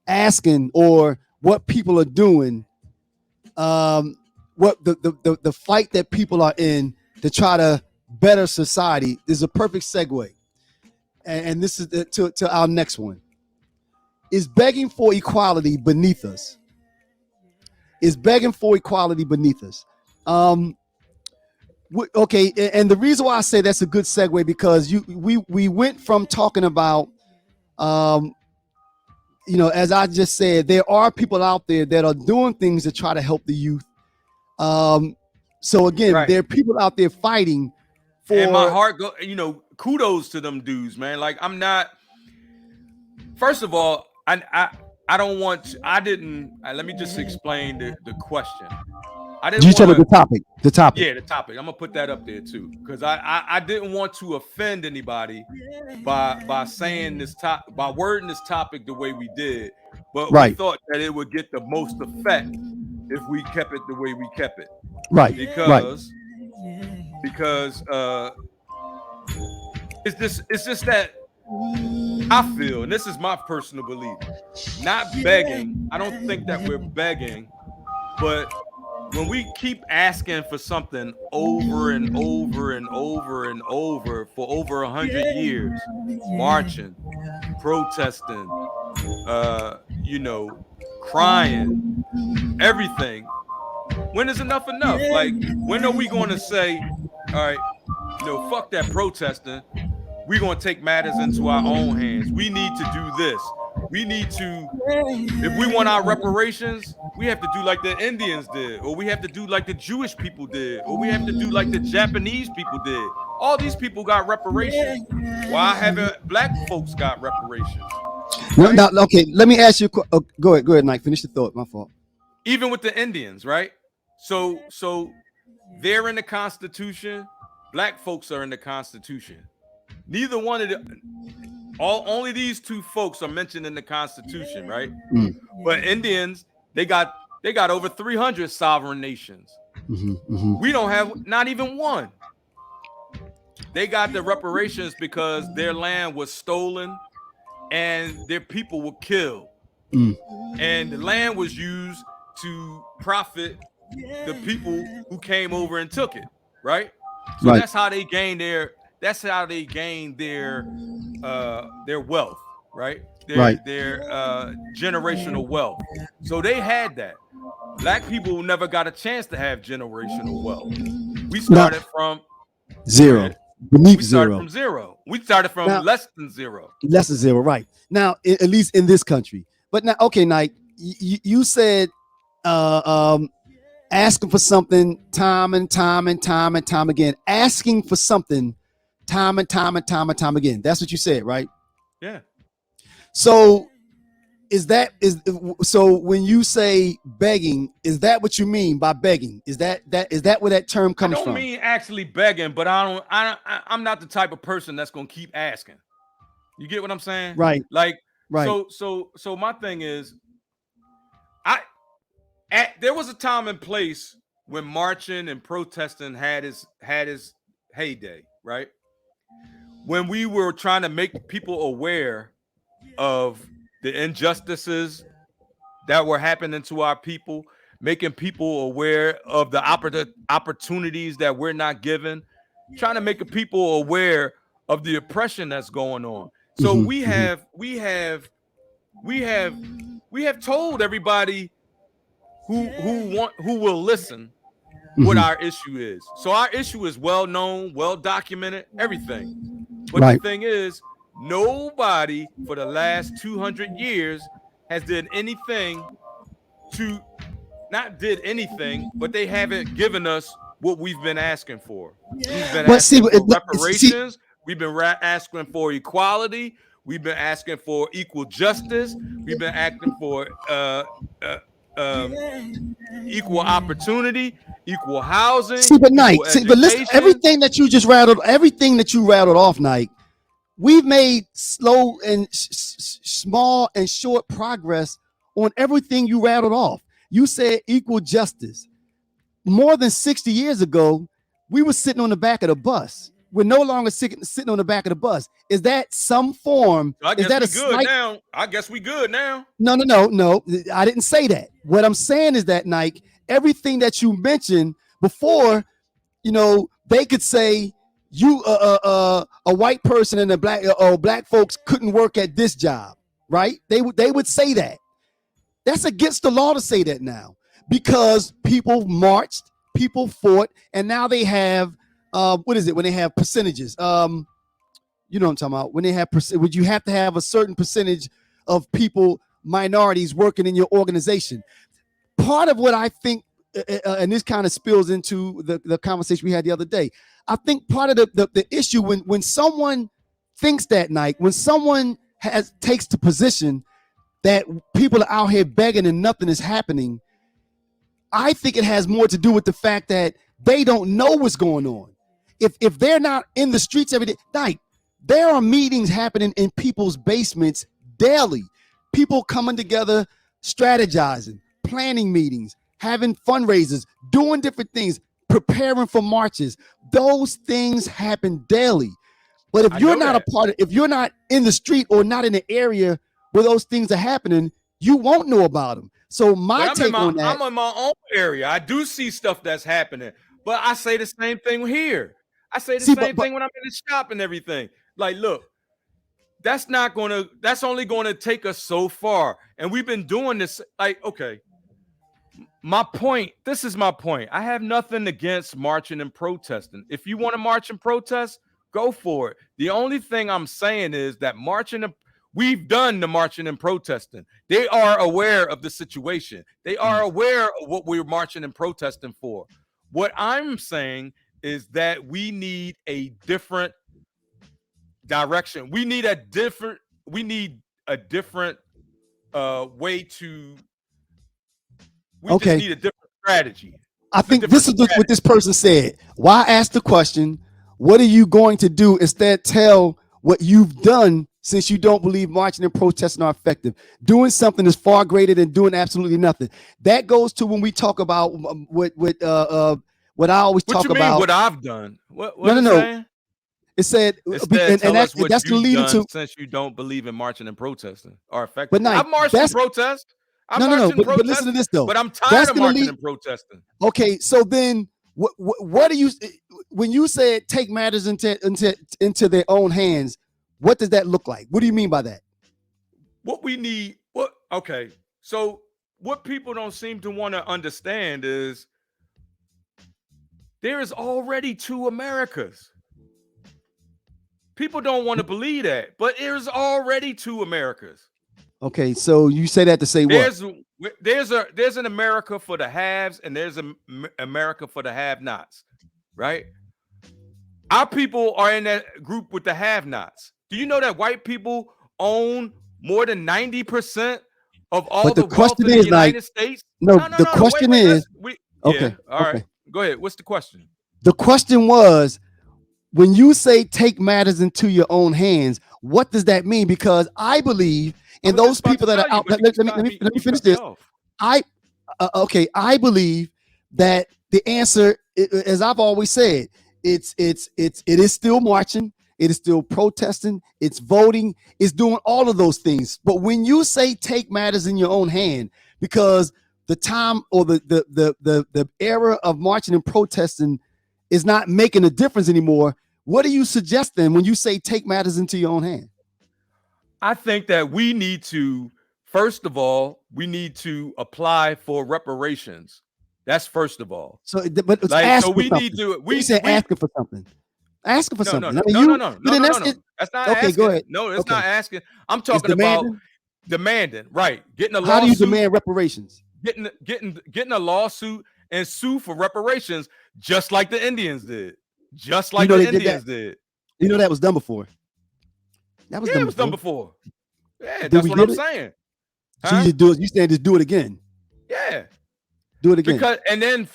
asking or what people are doing, what the fight that people are in to try to better society is a perfect segue. And this is to our next one. Is begging for equality beneath us? Is begging for equality beneath us? Um, okay, and the reason why I say that's a good segue because we went from talking about um, as I just said, there are people out there that are doing things to try to help the youth. Um, so again, Right. there are people out there fighting And my for heart go, kudos to them dudes, man. Like I'm not. First of all, I don't want. I didn't. Let me just explain the question. I didn't you want talk about to. the topic. The topic. Yeah, the topic. I'm gonna put that up there too, because I didn't want to offend anybody by saying by wording this topic the way we did, but we Right. thought that it would get the most effect if we kept it the way we kept it, Right. Right. because it's just that I feel, and this is my personal belief, not begging. I don't think that we're begging, but when we keep asking for something over and over and over and over for over 100 years, marching, protesting, you know, crying, everything. When is enough enough? Like, when are we going to say, all right, you know, fuck that protesting. We're going to take matters into our own hands. We need to do this. We need to, if we want our reparations, we have to do like the Indians did, or we have to do like the Jewish people did, or we have to do like the Japanese people did. All these people got reparations. Why haven't black folks got reparations? No, Right? okay. Let me ask you. Go ahead, Mike. Finish the thought. My fault. Even with the Indians, right? So they're in the Constitution. Black folks are in the Constitution. Neither one of the only these two folks are mentioned in the Constitution, right? Mm. But Indians, they got over 300 sovereign nations. We don't have not even one. They got the reparations because their land was stolen and their people were killed. And the land was used to profit the people who came over and took it, right? So Right. that's how they gained their wealth, right? Their generational wealth. So they had that. Black people never got a chance to have generational wealth. We started from zero. Beneath we started zero. from zero. We started from Now, less than zero. less than zero, right? Now, at least in this country. But now, okay, Nike, you said asking for something time and time and time and time again. Asking for something time and time and time and time again. That's what you said, right? Yeah. So so when you say begging, is that what you mean by begging? Is that where that term comes from? I don't mean actually begging, but I'm not the type of person that's gonna keep asking. You get what I'm saying? Right. Like, right. So my thing is, there was a time and place when marching and protesting had his heyday, right? When we were trying to make people aware of the injustices that were happening to our people, making people aware of the opportunities that we're not given, trying to make people aware of the oppression that's going on. So we have told everybody who will listen what our issue is. So our issue is well known, well documented, everything. But the thing is, nobody for the last 200 years has did anything, but they haven't given us what we've been asking for. We've been asking for reparations. We've been asking for equality. We've been asking for equal justice. We've been asking for equal opportunity, equal housing. But listen, everything that you rattled off, Nike, we've made slow and small and short progress on everything you rattled off. You said equal justice. More than 60 years ago, we were sitting on the back of the bus. We're no longer sitting on the back of the bus. Is that some form? So I guess we good now. No. I didn't say that. What I'm saying is that, Nike, everything that you mentioned before, they could say you a white person and black folks couldn't work at this job, right? They would say that. That's against the law to say that now, because people marched, people fought, and now they have what is it when they have percentages? You know what I'm talking about? When they have would you have to have a certain percentage of people, minorities, working in your organization? Part of what I think, and this kind of spills into the conversation we had the other day, I think part of the issue when someone thinks that, Nike, when someone takes the position that people are out here begging and nothing is happening, I think it has more to do with the fact that they don't know what's going on. If they're not in the streets every day, Nike, there are meetings happening in people's basements daily. People coming together, strategizing, planning meetings, having fundraisers, doing different things, preparing for marches. Those things happen daily. But if you're not if you're not in the street or not in the area where those things are happening, you won't know about them. So my But take on that, I'm in my own area. I do see stuff that's happening. But I say the same thing here. I say the see, same but thing when I'm in the shop and everything. Like, look, that's only gonna take us so far. And we've been doing this, like, okay. My point, this is my point. I have nothing against marching and protesting. If you want to march and protest, go for it. The only thing I'm saying is that we've done the marching and protesting. They are aware of the situation. They are aware of what we're marching and protesting for. What I'm saying is that we need a different direction. We need a different way to we just okay. need a different strategy. I A think different this is what strategy. this person said. Why ask the question? What are you going to do? Instead, tell what you've done since you don't believe marching and protesting are effective. Doing something is far greater than doing absolutely nothing. That goes to when we talk about what I always What you talk mean? about. What I've done? What No, no, is no. saying? It said, Instead, and tell us what that's going to you've lead done into. since you don't believe in marching and protesting are But effective. Nike, I've marched and that's protest. I no, no, marched no. and But listen protest, to this though. but I'm tired That's of going to marching lead. and protesting. Okay, so then what do you when you said take matters into their own hands? What does that look like? What do you mean by that? What we need, what okay. So what people don't seem to want to understand is there is already two Americas. People don't want to believe that, but there's already two Americas. Okay, so you say that to say what? There's an America for the haves and there's an America for the have-nots, right? Our people are in that group with the have-nots. Do you know that white people own more than 90% of all But the the wealth question in the is like, United States? no, No, no, the no. Wait, question wait. is Yeah. okay, All right. okay. Go ahead. What's the question? The question was when you say take matters into your own hands, what does that mean? Because I believe I in was just those about people to that are tell you, out. but you can stop me. Let me You finish cut me this. off. I okay. I believe that the answer, as I've always said, it is still marching. It is still protesting. It's voting. It's doing all of those things. But when you say take matters in your own hand, because the time or the era of marching and protesting is not making a difference anymore. What are you suggesting when you say take matters into your own hand? I think that we need to, first of all, we need to apply for reparations. That's first of all. So, but it's Like, so asking for we need something. to, When you say we, asking for something, asking for no, no, something. no, I mean, no, no, you, no, but no, then no, no, that's no. it. That's not Okay, go asking. ahead. No, it's Okay, not asking. I'm it's talking about demanding. demanding, right? Getting a How do you lawsuit, demand reparations? getting a lawsuit and sue for reparations, just like the Indians did. Just You like know the they did that. Indians did. You know that was done before. That was Yeah, done it was done before. before. Yeah, Did that's we what get I'm it? saying. So you Huh? just do it. You saying just do it again? Yeah. Do it again. Because and then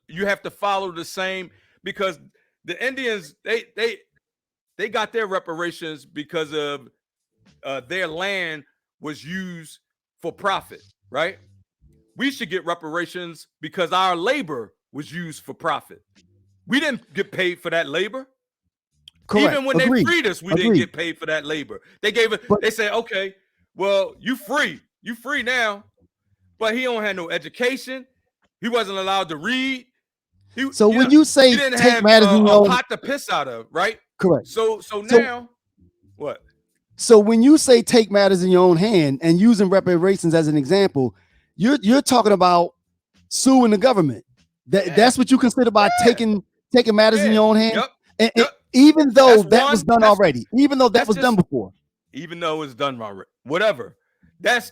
you have to follow the same because the Indians they got their reparations because of their land was used for profit, right? We should get reparations because our labor was used for profit. We didn't get paid for that labor. Correct. Even when they Agreed. freed us, we didn't Agreed. get paid for that labor. They gave it. But They said, "Okay, well, you free now." But he don't have no education. He wasn't allowed to read. so You when know, you he say didn't take have matters in your a own, pot to piss out of, right? correct. So So now what? so when you say take matters in your own hand and using reparations as an example, you're talking about suing the government. Yeah, That's what you consider by yeah, taking matters in yeah. your own hand. Yep, And yep. even though That's that was one. done already, even though that That's was done just before. even though it's done wrong, whatever. That's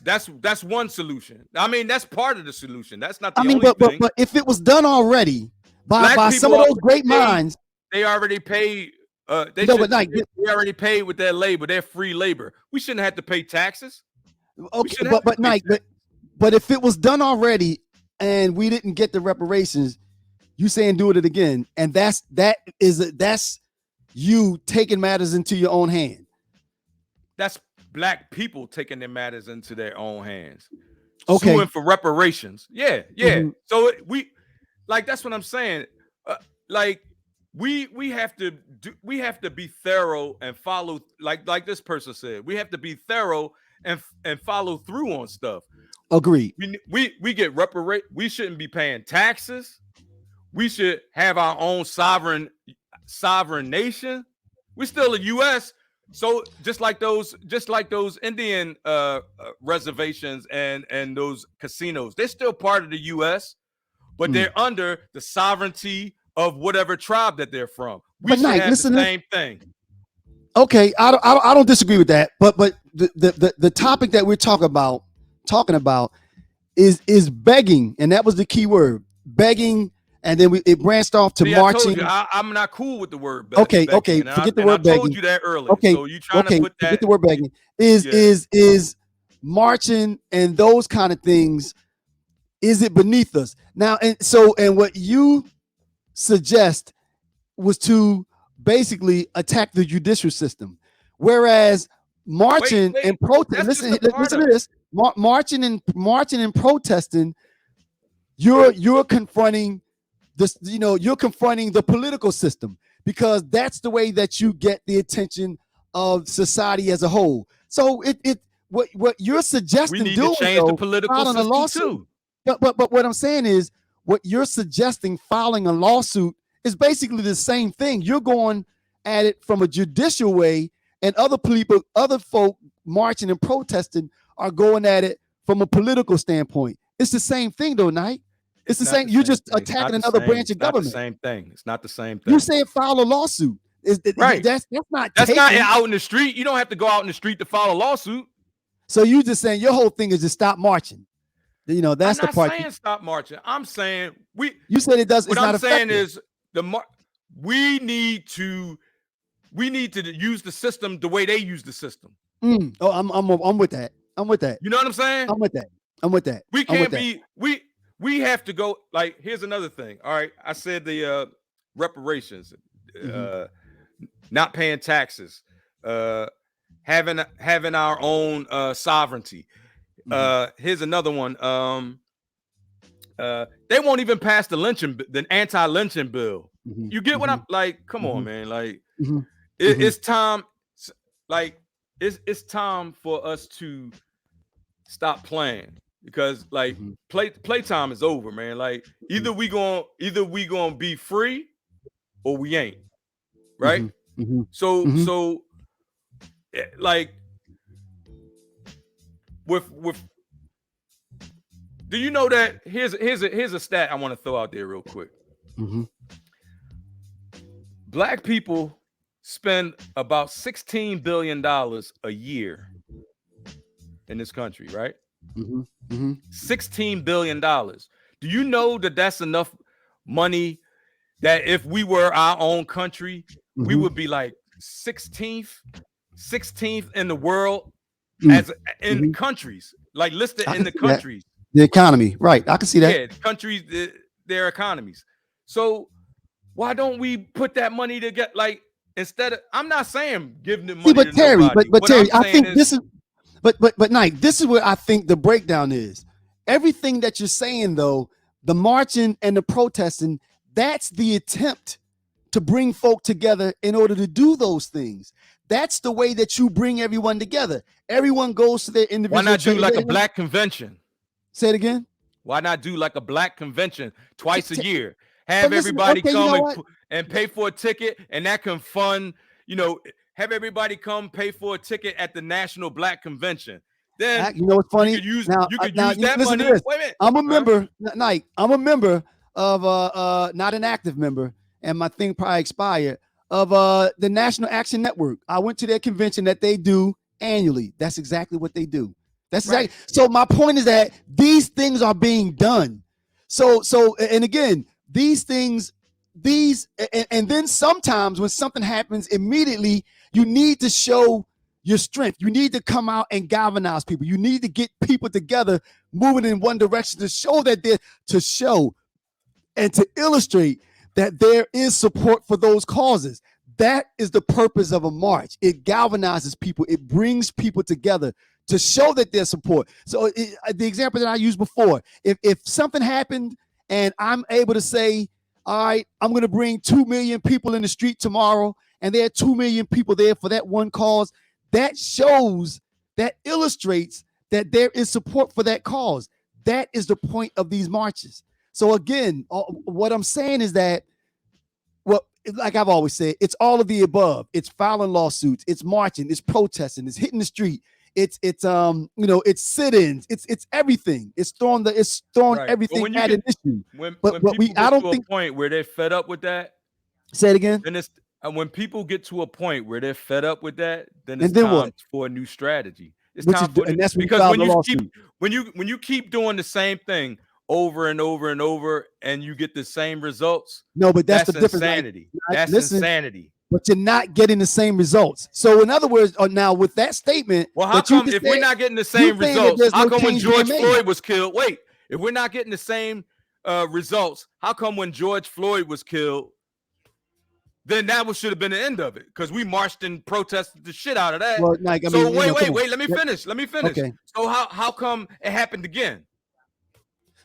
one solution. I mean, that's part of the solution. That's not I the mean, only thing. but if it was done already Black by some people of those already great paid. minds, They already paid. They no, but should. like They already paid with their labor, their free labor. We shouldn't have to pay taxes. We okay, shouldn't have to but pay Nike, taxes. but if it was done already and we didn't get the reparations, you saying do it again, and that's you taking matters into your own hand. That's black people taking their matters into their own hands, suing Okay. for reparations. Yeah, yeah. Mhm. So we like that's what I'm saying. Like we have to we have to be thorough and follow like this person said. We have to be thorough and follow through on stuff. Agreed. We get we shouldn't be paying taxes. We should have our own sovereign nation. We're still a U.S. So just like those Indian reservations and those casinos, they're still part of the U.S., but they're under the sovereignty of whatever tribe that they're from. We should have the same thing. Okay, I don't disagree with that, but the topic that we're talking about is begging, and that was the key word, begging. And then it branched off to marching. I'm not cool with the word begging. Okay, and forget the word begging. I told you that earlier. Okay, so you trying to put that. Forget the word begging. Is marching and those kind of things, is it beneath us? Now, and what you suggest was to basically attack the judicial system. Whereas marching and protest, listen to this, marching and protesting, you're confronting this, you're confronting the political system, because that's the way that you get the attention of society as a whole. So what you're suggesting, we need to change the political system too. But what I'm saying is, what you're suggesting, filing a lawsuit, is basically the same thing. You're going at it from a judicial way, and other folk marching and protesting are going at it from a political standpoint. It's the same thing, though, Knight. It's the same. You're just attacking another branch of government. It's not the same thing. It's not the same thing. You say file a lawsuit. Right. That's not out in the street. You don't have to go out in the street to file a lawsuit. So you just saying your whole thing is just stop marching. That's the part. I'm not saying stop marching. I'm saying You said it does. What I'm saying is we need to use the system the way they use the system. Oh, I'm with that. I'm with that. You know what I'm saying? I'm with that. We can't be we have to go. Like, here's another thing. All right, I said the reparations, not paying taxes, having our own sovereignty. Here's another one. They won't even pass the anti-lynching bill. You get what I'm like? Come on, man. Like, it's time. Like, it's time for us to stop playing, because like playtime is over, man. Like, either we gonna be free or we ain't, right? So like with do you know that here's a stat I want to throw out there real quick. Black people spend about $16 billion a year in this country, right? $16 billion. Do you know that that's enough money that if we were our own country, we would be like 16th in the world as in countries, like listed in the countries. The economy, right? I can see that. Yeah, countries, their economies. So why don't we put that money to get, like, instead of, I'm not saying giving the money to nobody. But Terry, I think this is, but Knight, this is what I think the breakdown is. Everything that you're saying, though, the marching and the protesting, that's the attempt to bring folk together in order to do those things. That's the way that you bring everyone together. Everyone goes to their individual. Why not do like a black convention? Say it again. Why not do like a black convention twice a year? Have everybody come and pay for a ticket, and that can fund, have everybody come pay for a ticket at the National Black Convention. Then you know what's funny? You could use that money. Wait a minute. I'm a member, Knight. I'm a member of not an active member, and my thing probably expired, of the National Action Network. I went to their convention that they do annually. That's exactly what they do. That's right. So my point is that these things are being done. So and again, these things, and then sometimes when something happens, immediately you need to show your strength. You need to come out and galvanize people. You need to get people together, moving in one direction, to show and to illustrate that there is support for those causes. That is the purpose of a march. It galvanizes people. It brings people together to show that there's support. So the example that I used before, if something happened and I'm able to say, all right, I'm going to bring 2 million people in the street tomorrow, and there are 2 million people there for that one cause, that shows that illustrates that there is support for that cause. That is the point of these marches. So again, what I'm saying is that, well, like I've always said, it's all of the above. It's filing lawsuits, it's marching, it's protesting, it's hitting the street, it's it's sit-ins, it's everything. It's throwing Right. everything at an issue. When But people we get I to don't a think. point where they're fed up with that, Say it again. then it's when people get to a point where they're fed up with that, then it's And then time what? for a new strategy. It's Which is time for a new, and that's when you because file when the you lawsuit. keep when you keep doing the same thing over and over and over and you get the same results, No, but that's the that's difference. insanity. Like, That's listen, insanity. but you're not getting the same results. So in other words, now with that statement, Well, how that you come just if we're said, not getting the you same saying that results, there's how no come when change George being made? Floyd was killed? Wait, if we're not getting the same results, how come when George Floyd was killed, then that should have been the end of it? Because we marched and protested the shit out of that. Well, like, I So mean, come on. wait, let me finish. Okay. So how come it happened again?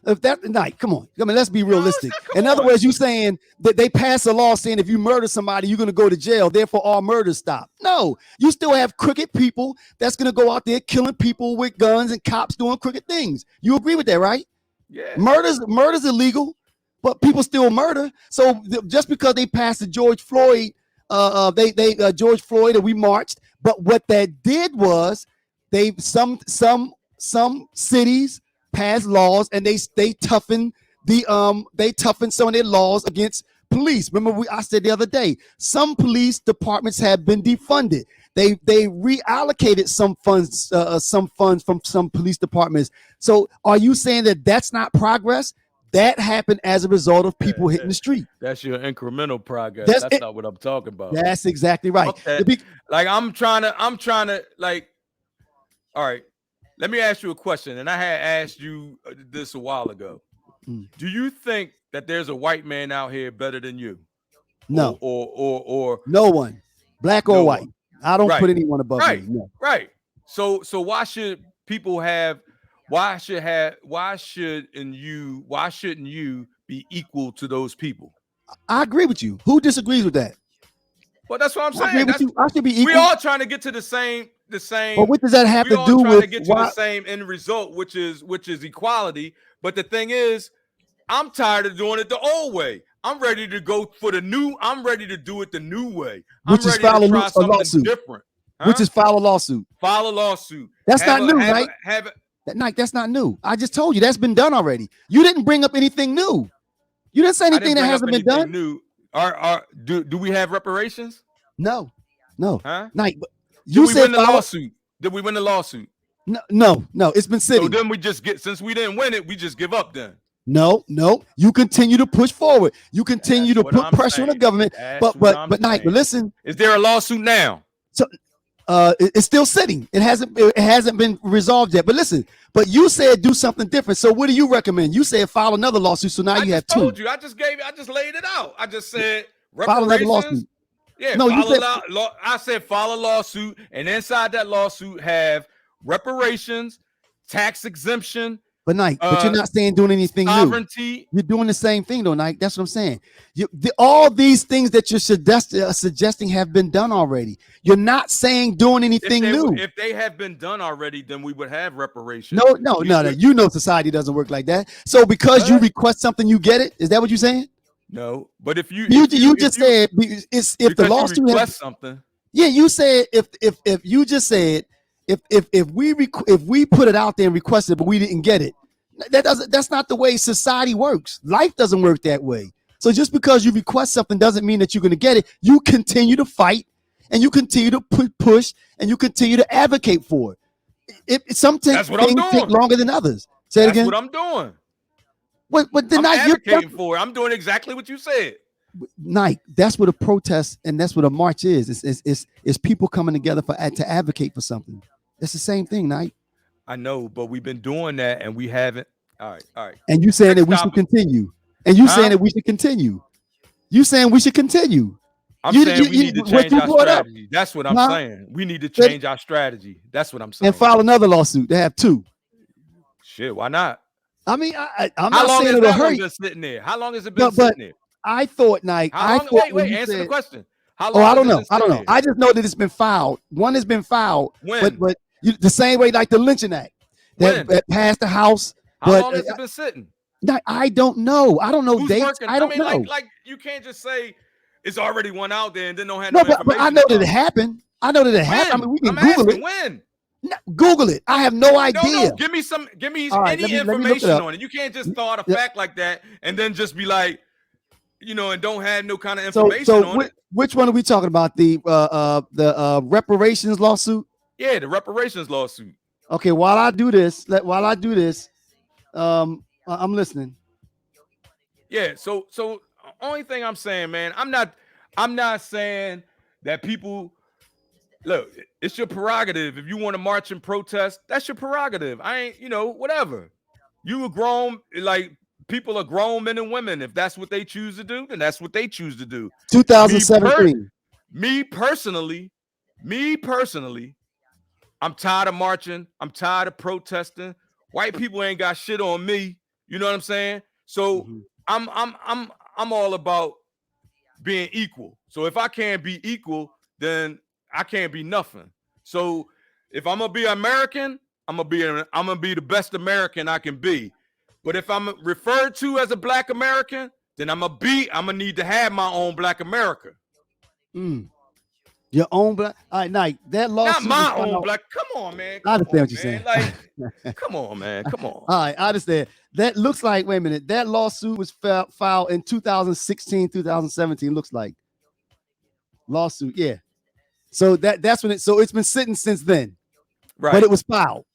If that night, come on. I mean, let's be realistic. Come In other on. words, you saying that they pass a law saying if you murder somebody, you're going to go to jail. Therefore, all murders stop. No, you still have crooked people that's going to go out there killing people with guns and cops doing crooked things. You agree with that, right? Yeah. Murder's illegal, but people still murder. So just because they passed the George Floyd, George Floyd, and we marched, but what that did was some cities passed laws and they toughened some of their laws against police. Remember, I said the other day, some police departments have been defunded. They reallocated some funds from some police departments. So are you saying that that's not progress? That happened as a result of people hitting the street. That's your incremental progress. That's not what I'm talking about. That's exactly right. Like I'm trying to like, all right, let me ask you a question. And I had asked you this a while ago. Do you think that there's a white man out here better than you? No. Or no one, black or white. I don't put anyone above me. No. Right. So why should people have? Why shouldn't you be equal to those people? I agree with you. Who disagrees with that? Well, that's what I'm saying. I agree with you. I should be equal. We all trying to get to the same. But what does that have to do with? Trying to get to the same end result, which is equality. But the thing is, I'm tired of doing it the old way. I'm ready to go for the new. I'm ready to do it the new way. Which is ready to try something lawsuit. Different. Huh? Which is file a lawsuit. File a lawsuit. That's not new, right? That's not new. I just told you that's been done already. You didn't bring up anything new. You didn't say anything that hasn't been done. New. Do we have reparations? No. Huh? Did we win the lawsuit? Did we win the lawsuit? No. It's been sitting. So then we just since we didn't win it, we just give up then. No. You continue to push forward. You continue to put pressure on the government. But listen. Is there a lawsuit now? So it's still sitting. It hasn't been resolved yet. But listen, but you said do something different. So what do you recommend? You said file another lawsuit. So now you have two. I told you. I just laid it out. I just said file another lawsuit. Yeah, no, I said file a lawsuit, and inside that lawsuit have reparations, tax exemption. But but you're not saying doing anything sovereignty. New. You're doing the same thing though, Nike. That's what I'm saying. All these things that you're suggesting have been done already. You're not saying doing anything new. If they have been done already, then we would have reparations. No. You know society doesn't work like that. So because you request something, you get it. Is that what you're saying? No, but if you said if the lawsuit request something. Yeah, you said if you just said if we put it out there and requested it, but we didn't get it, that's not the way society works. Life doesn't work that way. So just because you request something doesn't mean that you're going to get it. You continue to fight and you continue to push and you continue to advocate for it. Some things take longer than others. Say it again. That's what I'm doing. But then I'm advocating for it. I'm doing exactly what you said. Nike, that's what a protest and that's what a march is. It's people coming together to advocate for something. It's the same thing, Nike. I know, but we've been doing that and we haven't. All right. And you saying that we should continue. And you saying that we should continue. You saying we should continue. I'm saying we need to change our strategy. That's what I'm saying. We need to change our strategy. That's what I'm saying. And file another lawsuit. They have two. Shit, why not? I mean, I'm not saying it'll hurry. Sitting there? How long has it been sitting there? I thought, Nike. Wait. Answer the question. How long? I don't know. I just know that it's been filed. One has been filed. When? But The same way like the lynching act that passed the House. How But long has it been sitting? I don't know. I don't know Who's dates. working? I don't know. Like you can't just say it's already one out there and then don't have No, no but I information know that about it happened. I know that it happened. I mean, we can I'm Google asking it. when. No, Google it. I have no idea. No, give me All right, any let me look it information up. on it. You can't just throw out a fact like that and then just be like, and don't have no kind of information So on it. which one are we talking about? The reparations lawsuit? Yeah, the reparations lawsuit. Okay, while I do this, I'm listening. Yeah, so only thing I'm saying, man, I'm not saying that people look, it's your prerogative. If you want to march and protest, that's your prerogative. I ain't, whatever. You were grown, like people are grown men and women. If that's what they choose to do, then that's what they choose to do. 2017. Me personally, I'm tired of marching. I'm tired of protesting. White people ain't got shit on me. You know what I'm saying? So I'm all about being equal. So if I can't be equal, then I can't be nothing. So if I'm gonna be American, I'm gonna be the best American I can be. But if I'm referred to as a Black American, then I'm gonna need to have my own Black America. Your own Black. All right, Nike. That lawsuit. Not my own Black. Come on, man. I understand what you're saying. Like, come on, man. Come on. All right, I understand. That looks like. Wait a minute. That lawsuit was filed in 2016, 2017. Looks like lawsuit. Yeah. So that's when it. So it's been sitting since then. Right. But it was filed.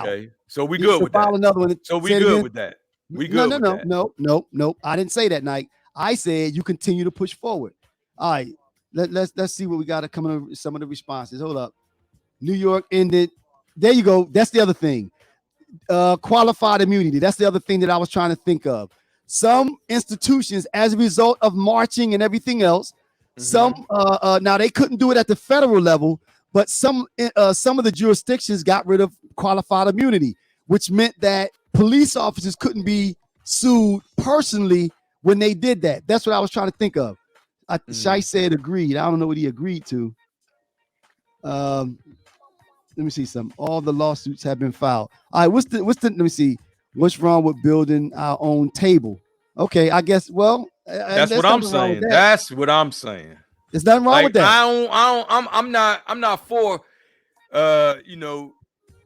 Okay. So we good with that. Another one. So we good with that. We good with that. No. I didn't say that, Nike. I said you continue to push forward. All right. Let's see what we got to come in some of the responses. Hold up. New York ended. There you go. That's the other thing. Qualified immunity. That's the other thing that I was trying to think of. Some institutions, as a result of marching and everything else, some now they couldn't do it at the federal level, but some of the jurisdictions got rid of qualified immunity, which meant that police officers couldn't be sued personally when they did that. That's what I was trying to think of. Shai said agreed. I don't know what he agreed to. Let me see some. All the lawsuits have been filed. All right, let me see. What's wrong with building our own table? Okay, I guess. Well, that's what I'm saying. That's what I'm saying. There's nothing wrong with that. I'm not for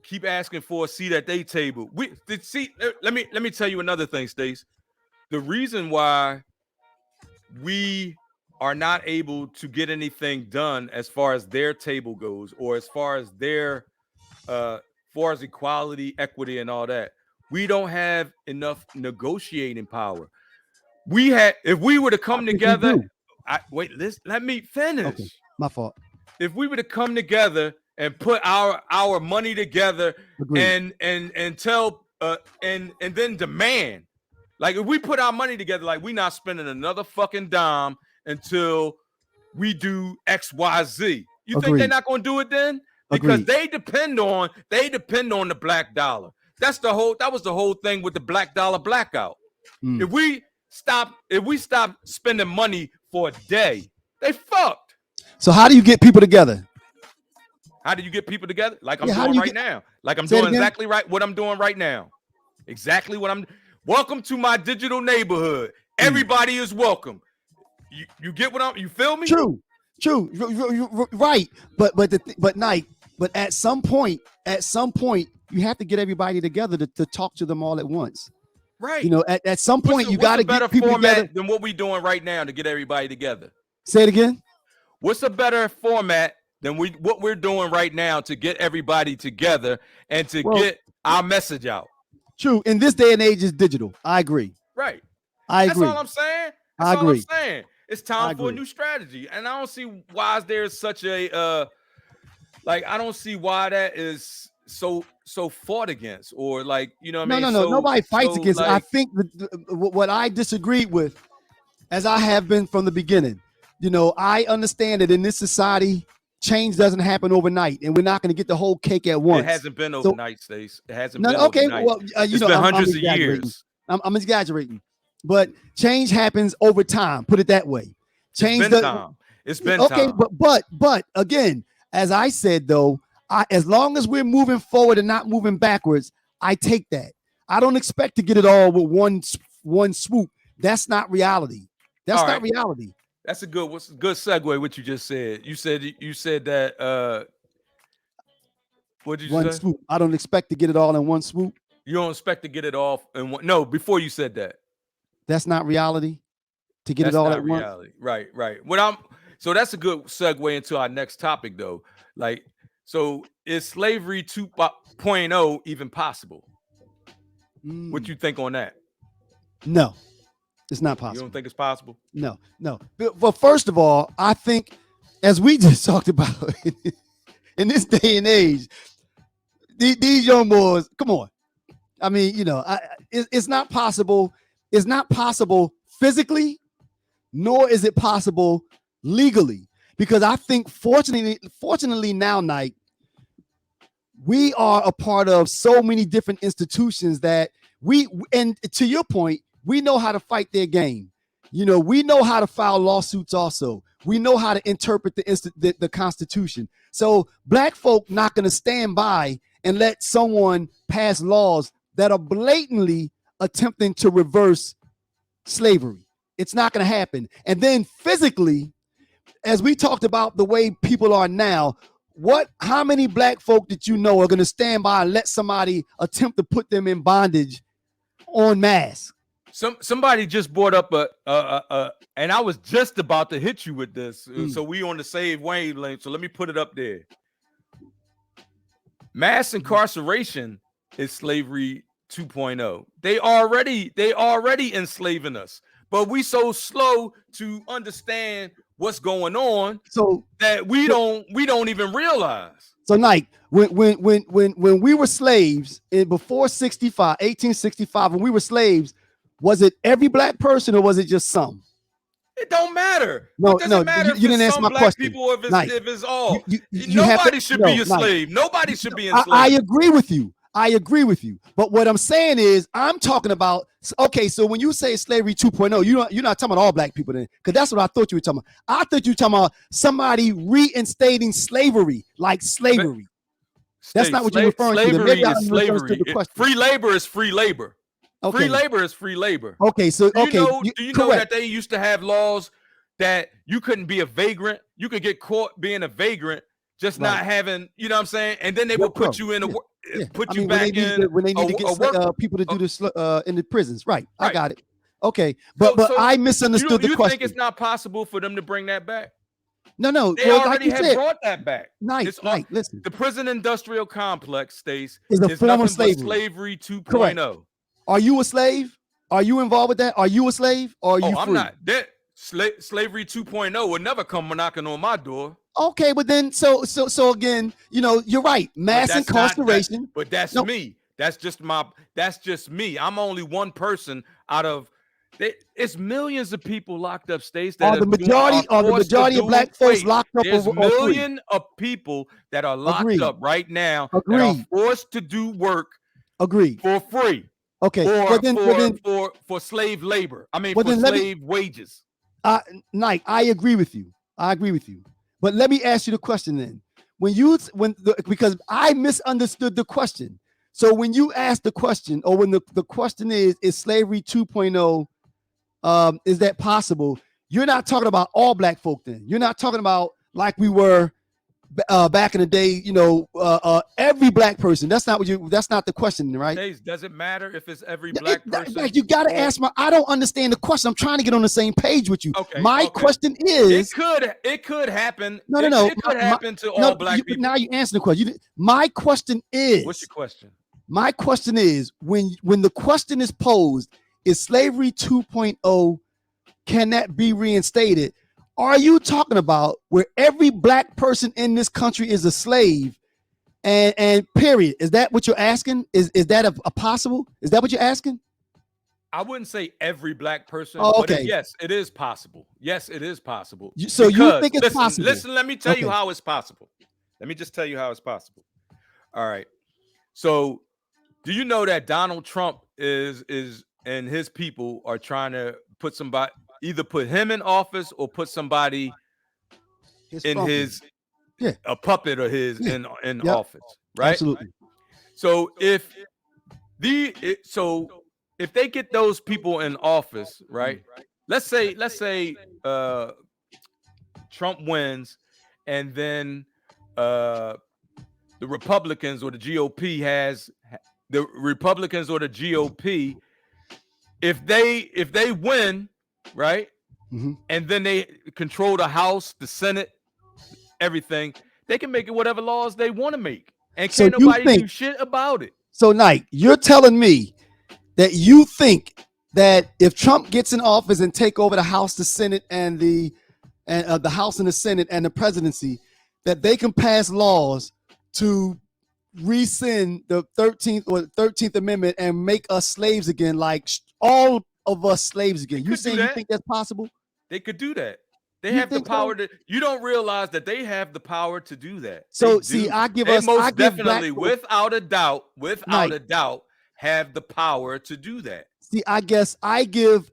keep asking for a seat at their table. Let me tell you another thing, Stace. The reason why we are not able to get anything done as far as their table goes, or as far as their far as equality, equity, and all that, we don't have enough negotiating power. If we were to come together, let me finish. Okay, my fault. If we were to come together and put our money together and tell and then demand, like if we put our money together, like we're not spending another fucking dime until we do X, Y, Z. You think they're not going to do it then? Because they depend on the black dollar. That was the whole thing with the black dollar blackout. If we stop spending money for a day, they fucked. So how do you get people together? How do you get people together? Like I'm doing right now. Like I'm doing exactly what I'm doing right now. Exactly what I'm. Welcome to my digital neighborhood. Everybody is welcome. You get what you feel me? True. Right. But Nike. But at some point, you have to get everybody together to talk to them all at once. Right. At some point, you got to get people together than what we're doing right now to get everybody together. Say it again. What's a better format than what we're doing right now to get everybody together and to get our message out? True. In this day and age, it's digital. I agree. Right. I agree. That's all I'm saying. That's all I'm saying. It's time for a new strategy. And I don't see why there's such a I don't see why that is so fought against, or like, you know what I mean? No. Nobody fights against it. I think what I disagreed with, as I have been from the beginning, I understand that in this society, change doesn't happen overnight, and we're not going to get the whole cake at once. It hasn't been overnight, Stace. It hasn't been overnight. Well, it's been hundreds of years. I'm exaggerating, but change happens over time. Put it that way. Change. It's been time. But again, as I said though, As long as we're moving forward and not moving backwards, I take that. I don't expect to get it all with one swoop. That's not reality. That's All not right. reality. That's a good segue. What you just said. You said that. What did you One say? swoop. I don't expect to get it all in one swoop. You don't expect to get it off in one. No, before you said that. That's not reality. To get it That's all at not once. reality. Right. So that's a good segue into our next topic, though. Like, so is slavery 2.0 even possible? What you think on that? No, it's not You don't possible. think it's possible? No. Well, first of all, I think, as we just talked about, in this day and age, these young boys, come on. I mean, it's not possible. It's not possible physically, nor is it possible legally, because I think, fortunately now, Nike, we are a part of so many different institutions that and to your point, we know how to fight their game. We know how to file lawsuits also. We know how to interpret the Constitution. So black folk not going to stand by and let someone pass laws that are blatantly attempting to reverse slavery. It's not going to happen. And then physically, as we talked about the way people are now, how many black folk that you know are going to stand by and let somebody attempt to put them in bondage en masse? Somebody just brought up and I was just about to hit you with this. So we on the same wavelength. So let me put it up there. Mass incarceration is slavery 2.0. They already enslaving us, but we so slow to understand what's going on, so that we don't even realize. So, Nike, when we were slaves before 1865, when we were slaves, was it every black person or was it just some? It don't matter. No, it doesn't matter if you didn't it's answer some my black question. people or if it's all. Nobody should be a slave. Nobody should be enslaved. I agree with you. But what I'm saying is, I'm talking about, okay, so when you say slavery 2.0, you're not talking about all black people then, because that's what I thought you were talking about. I thought you were talking about somebody reinstating slavery, like slavery. That's not what you're referring to. Slavery is slavery. Free labor is free labor. Okay. Free labor is free labor. Okay, so do you know that they used to have laws that you couldn't be a vagrant? You could get caught being a vagrant, just not having, you know what I'm saying? And then they would put you in put you back in when they need to get people to do this in the prisons. Right. I got it. Okay, but I misunderstood the question. You think it's not possible for them to bring that back? No. They already have brought that back. Listen. The prison industrial complex states is a form of slavery 2.0. Correct. Are you a slave? Are you involved with that? Are you a slave? Or are you free? I'm not. That slavery 2.0 would never come knocking on my door. Okay, but then so again, you're right. Mass incarceration. But that's me. That's just me. I'm only one person out of. It's millions of people locked up states that are the majority of black folks locked up. There's millions of people that are locked up right now that are forced to do work. For free. Okay, for slave labor. I mean, for slave wages. Nike, I agree with you. But let me ask you the question then. Because I misunderstood the question. So when you ask the question, or when the question is slavery 2.0, is that possible? You're not talking about all black folk then. You're not talking about like we were back in the day, every black person. That's not the question, right? Does it matter if it's every black person? You got to ask I don't understand the question. I'm trying to get on the same page with you. My question is, it could happen. No. It could happen to all black people. Now you answer the question. My question is, what's your question? My question is, when the question is posed, is slavery 2.0, can that be reinstated? Are you talking about where every black person in this country is a slave, and period? Is that what you're asking? Is that a possible? Is that what you're asking? I wouldn't say every black person. Oh, okay. But yes, it is possible. Yes, it is possible. So you think it's possible? Listen, let me tell you how it's possible. Let me just tell you how it's possible. All right. So, do you know that Donald Trump is and his people are trying to put somebody, either put him in office or put somebody in his a puppet of his in Yep. office, right? Absolutely. So if they get those people in office, right? Let's say Trump wins, and then the Republicans or the GOP has the Republicans or the GOP, if they win, right? Mm-hmm. And then they control the House, the Senate, everything, they can make it whatever laws they want to make. And So can't you nobody think do shit about it. so, Knight? You're telling me that you think that if Trump gets in office and take over the House, the Senate, and the House and the Senate and the presidency, that they can pass laws to rescind the 13th Amendment and make us slaves again, like all of us slaves again. You saying you think that's possible? They could do that. They You have the think so? power to. You don't realize that they have the power to do that. So They see, do. I give They us, I most give black definitely, folk, without a doubt, Knight. have the power to do that. See, I guess I give.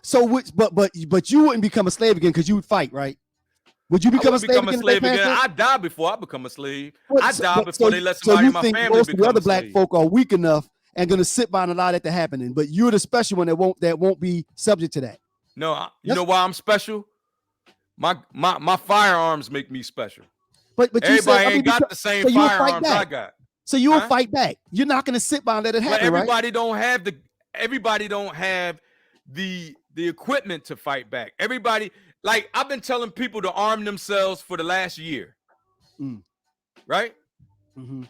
So which, but you wouldn't become a slave again because you would fight, right? Would you become a slave again? I die before I become a slave. I die before they let So somebody you in my think family most of the become other a black slave. folk are weak enough and going to sit by and allow that to happen, but you're the special one that won't be subject to that. No, you know why I'm special? My firearms make me special. But you said, everybody ain't got the same so you'll fight firearms I back. got. So you'll fight back. You're not going to sit by and let it happen, But everybody right? don't have the equipment to fight back. Everybody, like I've been telling people to arm themselves for the last year. Right? Mm-hmm.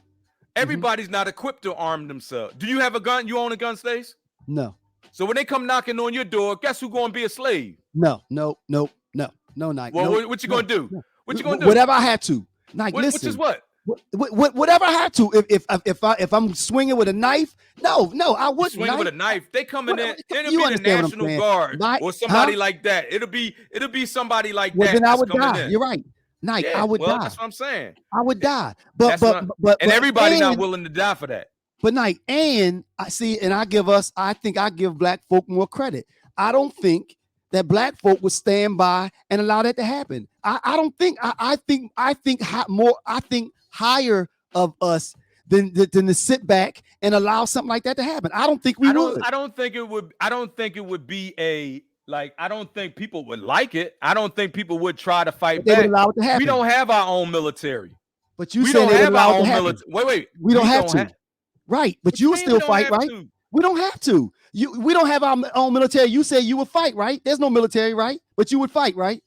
Everybody's not equipped to arm themselves. Do you have a gun? You own a gun, Stace? No. So when they come knocking on your door, guess who's going to be a slave? No, Knight. Well, what you going to do? No. What you going to do? Whatever I have to. Knight, listen. Which is what? Whatever I have to. If I'm swinging with a knife, no, I wouldn't. Swinging with a knife. They coming in. It'll You be the National Guard or somebody like that. It'll be somebody like that. Then I would coming die. in. You're right. Knight, Yeah, I would die. That's what I'm saying. I would die. But everybody's not willing to die for that. But Knight, and I see, and I think I give black folk more credit. I don't think that black folk would stand by and allow that to happen. I don't think. I think higher of us than to sit back and allow something like that to happen. I don't think we would. I don't think it would. I don't think it would be a like. I don't think people would like it. I don't think people would try to fight back. They would allow it to happen. We don't have our own military. But you said they would allow it to happen. Wait. We don't have to. Right, but you would still fight, right? We don't have to. We don't have our own military. You say you would fight, right? There's no military, right? But you would fight, right?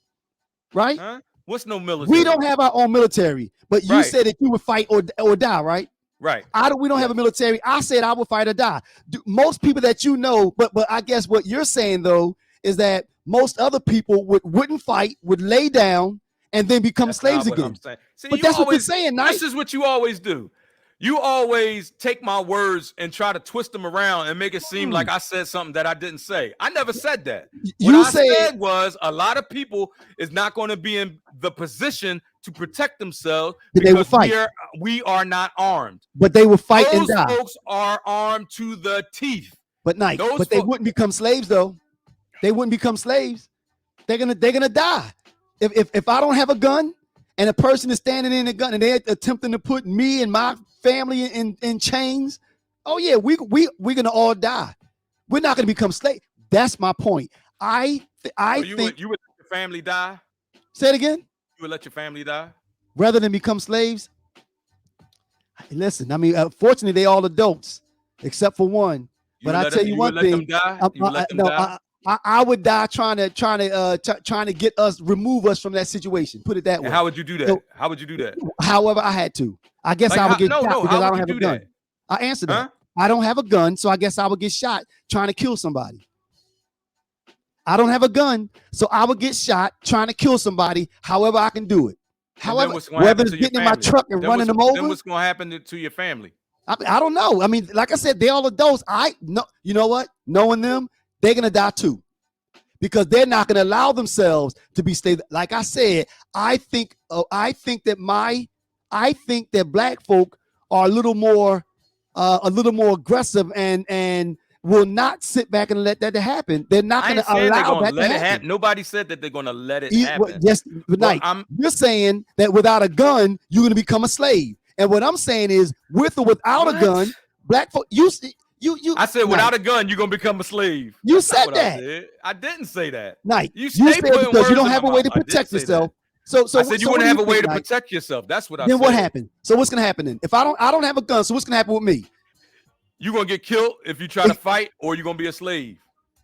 Right? Huh? What's no military? We don't have our own military, but you said that you would fight or die, right? Right. We don't have a military. I said I would fight or die. Most people that you know, but I guess what you're saying though is that most other people wouldn't fight, would lay down, and then become slaves again. See, but that's what you're saying, Knight. This is what you always do. You always take my words and try to twist them around and make it seem like I said something that I didn't say. I never said that. What I said was a lot of people is not going to be in the position to protect themselves because we are not armed. But they will fight and die. Those folks are armed to the teeth. But Knight, they wouldn't become slaves though. They wouldn't become slaves. They're gonna die. If I don't have a gun and a person is standing in a gun and they're attempting to put me and my family in chains, oh yeah, we're gonna all die. We're not gonna become slaves. That's my point. I think you would let your family die. Say it again. You would let your family die rather than become slaves. Listen, I mean, fortunately, they all adults except for one. But I tell you one thing. I would die trying to get us, remove us from that situation. Put it that way. And how would you do that? How would you do that? However, I had to. I guess I would get shot because I don't have a gun. I answered that. I don't have a gun, so I guess I would get shot trying to kill somebody. I don't have a gun, so I would get shot trying to kill somebody. However, I can do it. However, whether it's getting in my truck and running them over. Then what's going to happen to your family? I don't know. I mean, like I said, they're all adults. You know what? Knowing them, they're gonna die too, because they're not gonna allow themselves to be slaves. Like I said, I think that black folk are a little more aggressive and will not sit back and let that to happen. They're not I going ain't to saying they're allow gonna that to let it happen. happen. Nobody said that they're gonna let it happen. Yes, but But Knight, you're saying that without a gun, you're going to become a slave. And what I'm saying is, with or without a gun, black folk, you. I said, Knight, without a gun, you're gonna become a slave. you That's not said what that. I said. I didn't say that. Knight, You you stay said putting because you words don't in my have a way mouth. to I did protect say yourself. that. So I said you what wouldn't do have a you way think, to Knight? protect yourself. That's what I Then said. what happened? So what's going to happen then? If I don't have a gun, so what's going to happen with me? You're gonna get killed if you try to fight, or you're gonna be a slave.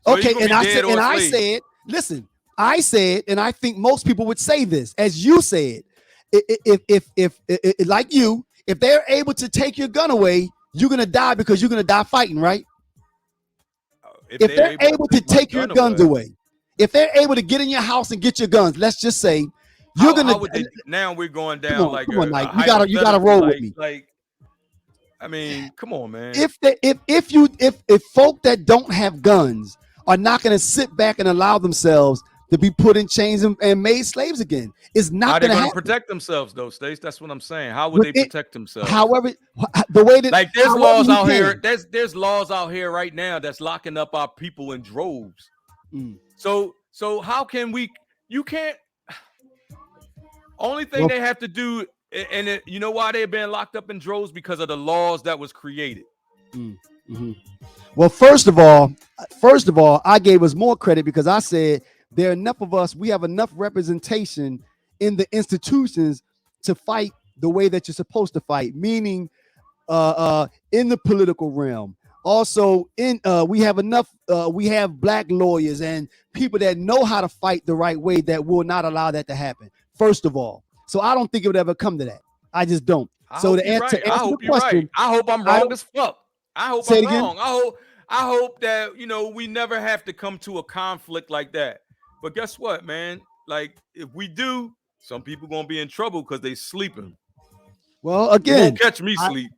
So you're Okay, gonna be dead or a I slave. said, listen, I said, and I think most people would say this, as you said, if like you, if they're able to take your gun away, you're gonna die because you're gonna die fighting, right? If they're they're able to able to take my take your gun guns away, away, if they're able to get in your house and get your guns, let's just say you're gonna. how would they? Now we're going down like come on, a Mike. You gotta hypothetical, roll with me. like. I mean, come on, man. If folk that don't have guns are not going to sit back and allow themselves to be put in chains and made slaves again, it's How not they going to gonna happen. protect themselves, though, Stace? That's what I'm saying. How would With they it, protect themselves? however, the way that Like there's however laws you out here. can. There's laws out here right now that's locking up our people in droves. Mm. So how can we? You can't. Only thing Well, they have to do, and you know why they're being locked up in droves? Because of the laws that was created. mm-hmm. Well, first of all, I gave us more credit because I said there are enough of us. We have enough representation in the institutions to fight the way that you're supposed to fight, meaning in the political realm. Also, we have enough. We have black lawyers and people that know how to fight the right way that will not allow that to happen. First of all, so I don't think it would ever come to that. I just don't. I So hope to you're answer, right. I the hope you're right. question, I hope I'm I wrong don't as fuck. I hope say it I'm again. wrong. I hope that we never have to come to a conflict like that. But guess what, man? Like if we do, some people gonna be in trouble because they sleeping. Well, You won't again, catch me I, sleep.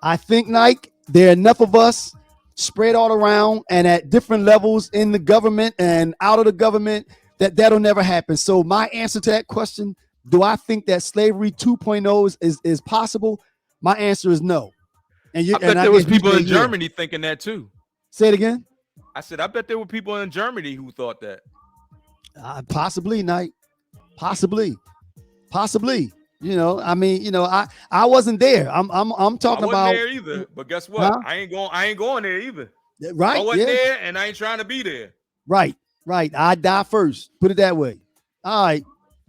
I think, Nike, there are enough of us spread all around and at different levels in the government and out of the government that that'll never happen. So my answer to that question, do I think that slavery 2.0 is possible? My answer is no. I And bet I there was guess you people say in yeah. Germany thinking that too. Say it again. I said I bet there were people in Germany who thought that. Possibly, Nike. Possibly. I mean, I wasn't there. I'm I talking wasn't about, there either. But guess what? huh? I ain't going there either. I Right? wasn't Yeah. there, and I ain't trying to be there. Right. I die first. Put it that way. All right.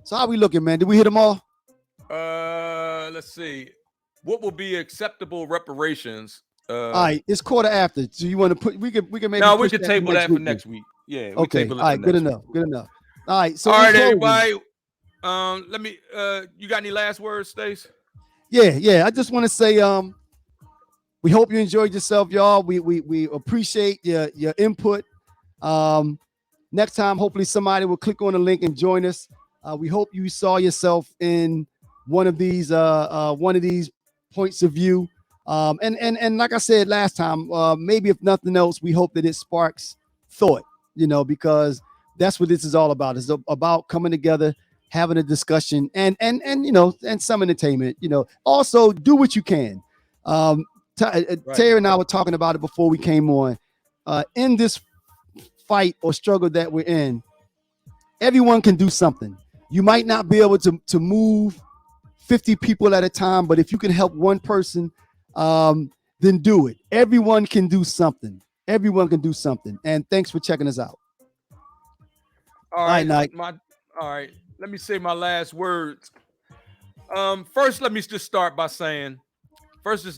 So how we looking, man? Did we hit them all? Let's see. What will be acceptable reparations? All right. It's quarter after. So you want to put? We can maybe. No, we push could that table next that for week then. next week. Yeah, we Okay. table All it for right. Good next week. enough. Good enough. All right. So All right, closing, everybody. Let me. You got any last words, Stace? Yeah. I just want to say, we hope you enjoyed yourself, y'all. We appreciate your input. Next time, hopefully somebody will click on the link and join us. We hope you saw yourself in one of these points of view. And like I said last time, maybe if nothing else, we hope that it sparks thought. Because that's what this is all about. It's about coming together, having a discussion, and some entertainment. Also do what you can. Terry and I were talking about it before we came on. In this fight or struggle that we're in, everyone can do something. You might not be able to move 50 people at a time, but if you can help one person, then do it. Everyone can do something. And thanks for checking us out. All right, Nike. All right. Let me say my last words. First, let me just start by saying. I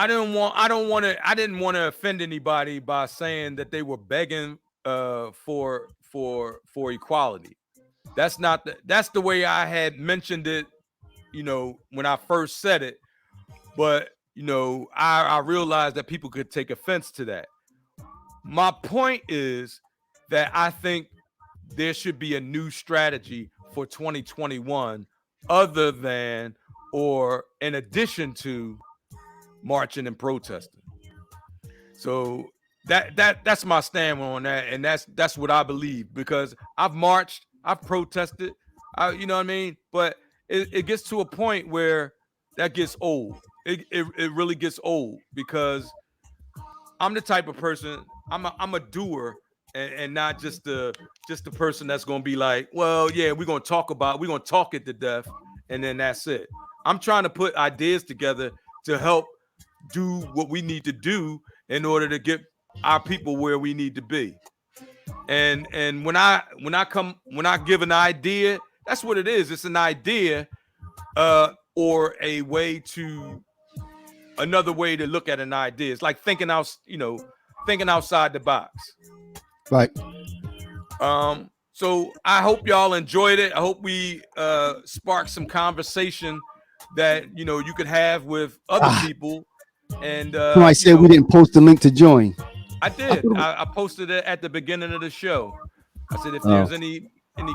didn't want to offend anybody by saying that they were begging for equality. That's the way I had mentioned it, when I first said it. But I realized that people could take offense to that. My point is that I think there should be a new strategy for 2021 other than or in addition to marching and protesting. So that's my stand on that, and that's what I believe, because I've marched, I've protested, you know what I mean? But it gets to a point where that gets old. It really gets old because I'm the type of person. I'm a doer and not just the person that's gonna be like, well, yeah, we're gonna talk it to death, and then that's it. I'm trying to put ideas together to help do what we need to do in order to get our people where we need to be. And when I give an idea, that's what it is. It's an idea, or a way to another way to look at an idea. It's like thinking outside the box. Right. So I hope y'all enjoyed it. I hope we sparked some conversation that you could have with other people. And Somebody said we didn't post the link to join. I did. I posted it at the beginning of the show. I said if there's any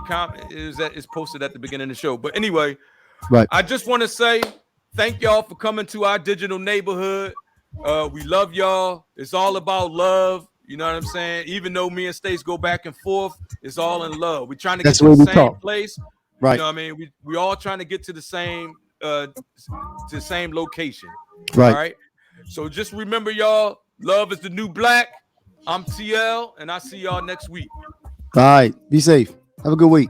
comment, it's posted at the beginning of the show. But anyway, right. I just want to say thank y'all for coming to our digital neighborhood. We love y'all. It's all about love. You know what I'm saying? Even though me and Stace go back and forth, it's all in love. We're trying to get to the same place. Right. You know what I mean? We all trying to get to the same location. Right. All right. So just remember, y'all, love is the new black. I'm TL, and I see y'all next week. All right. Be safe. Have a good week.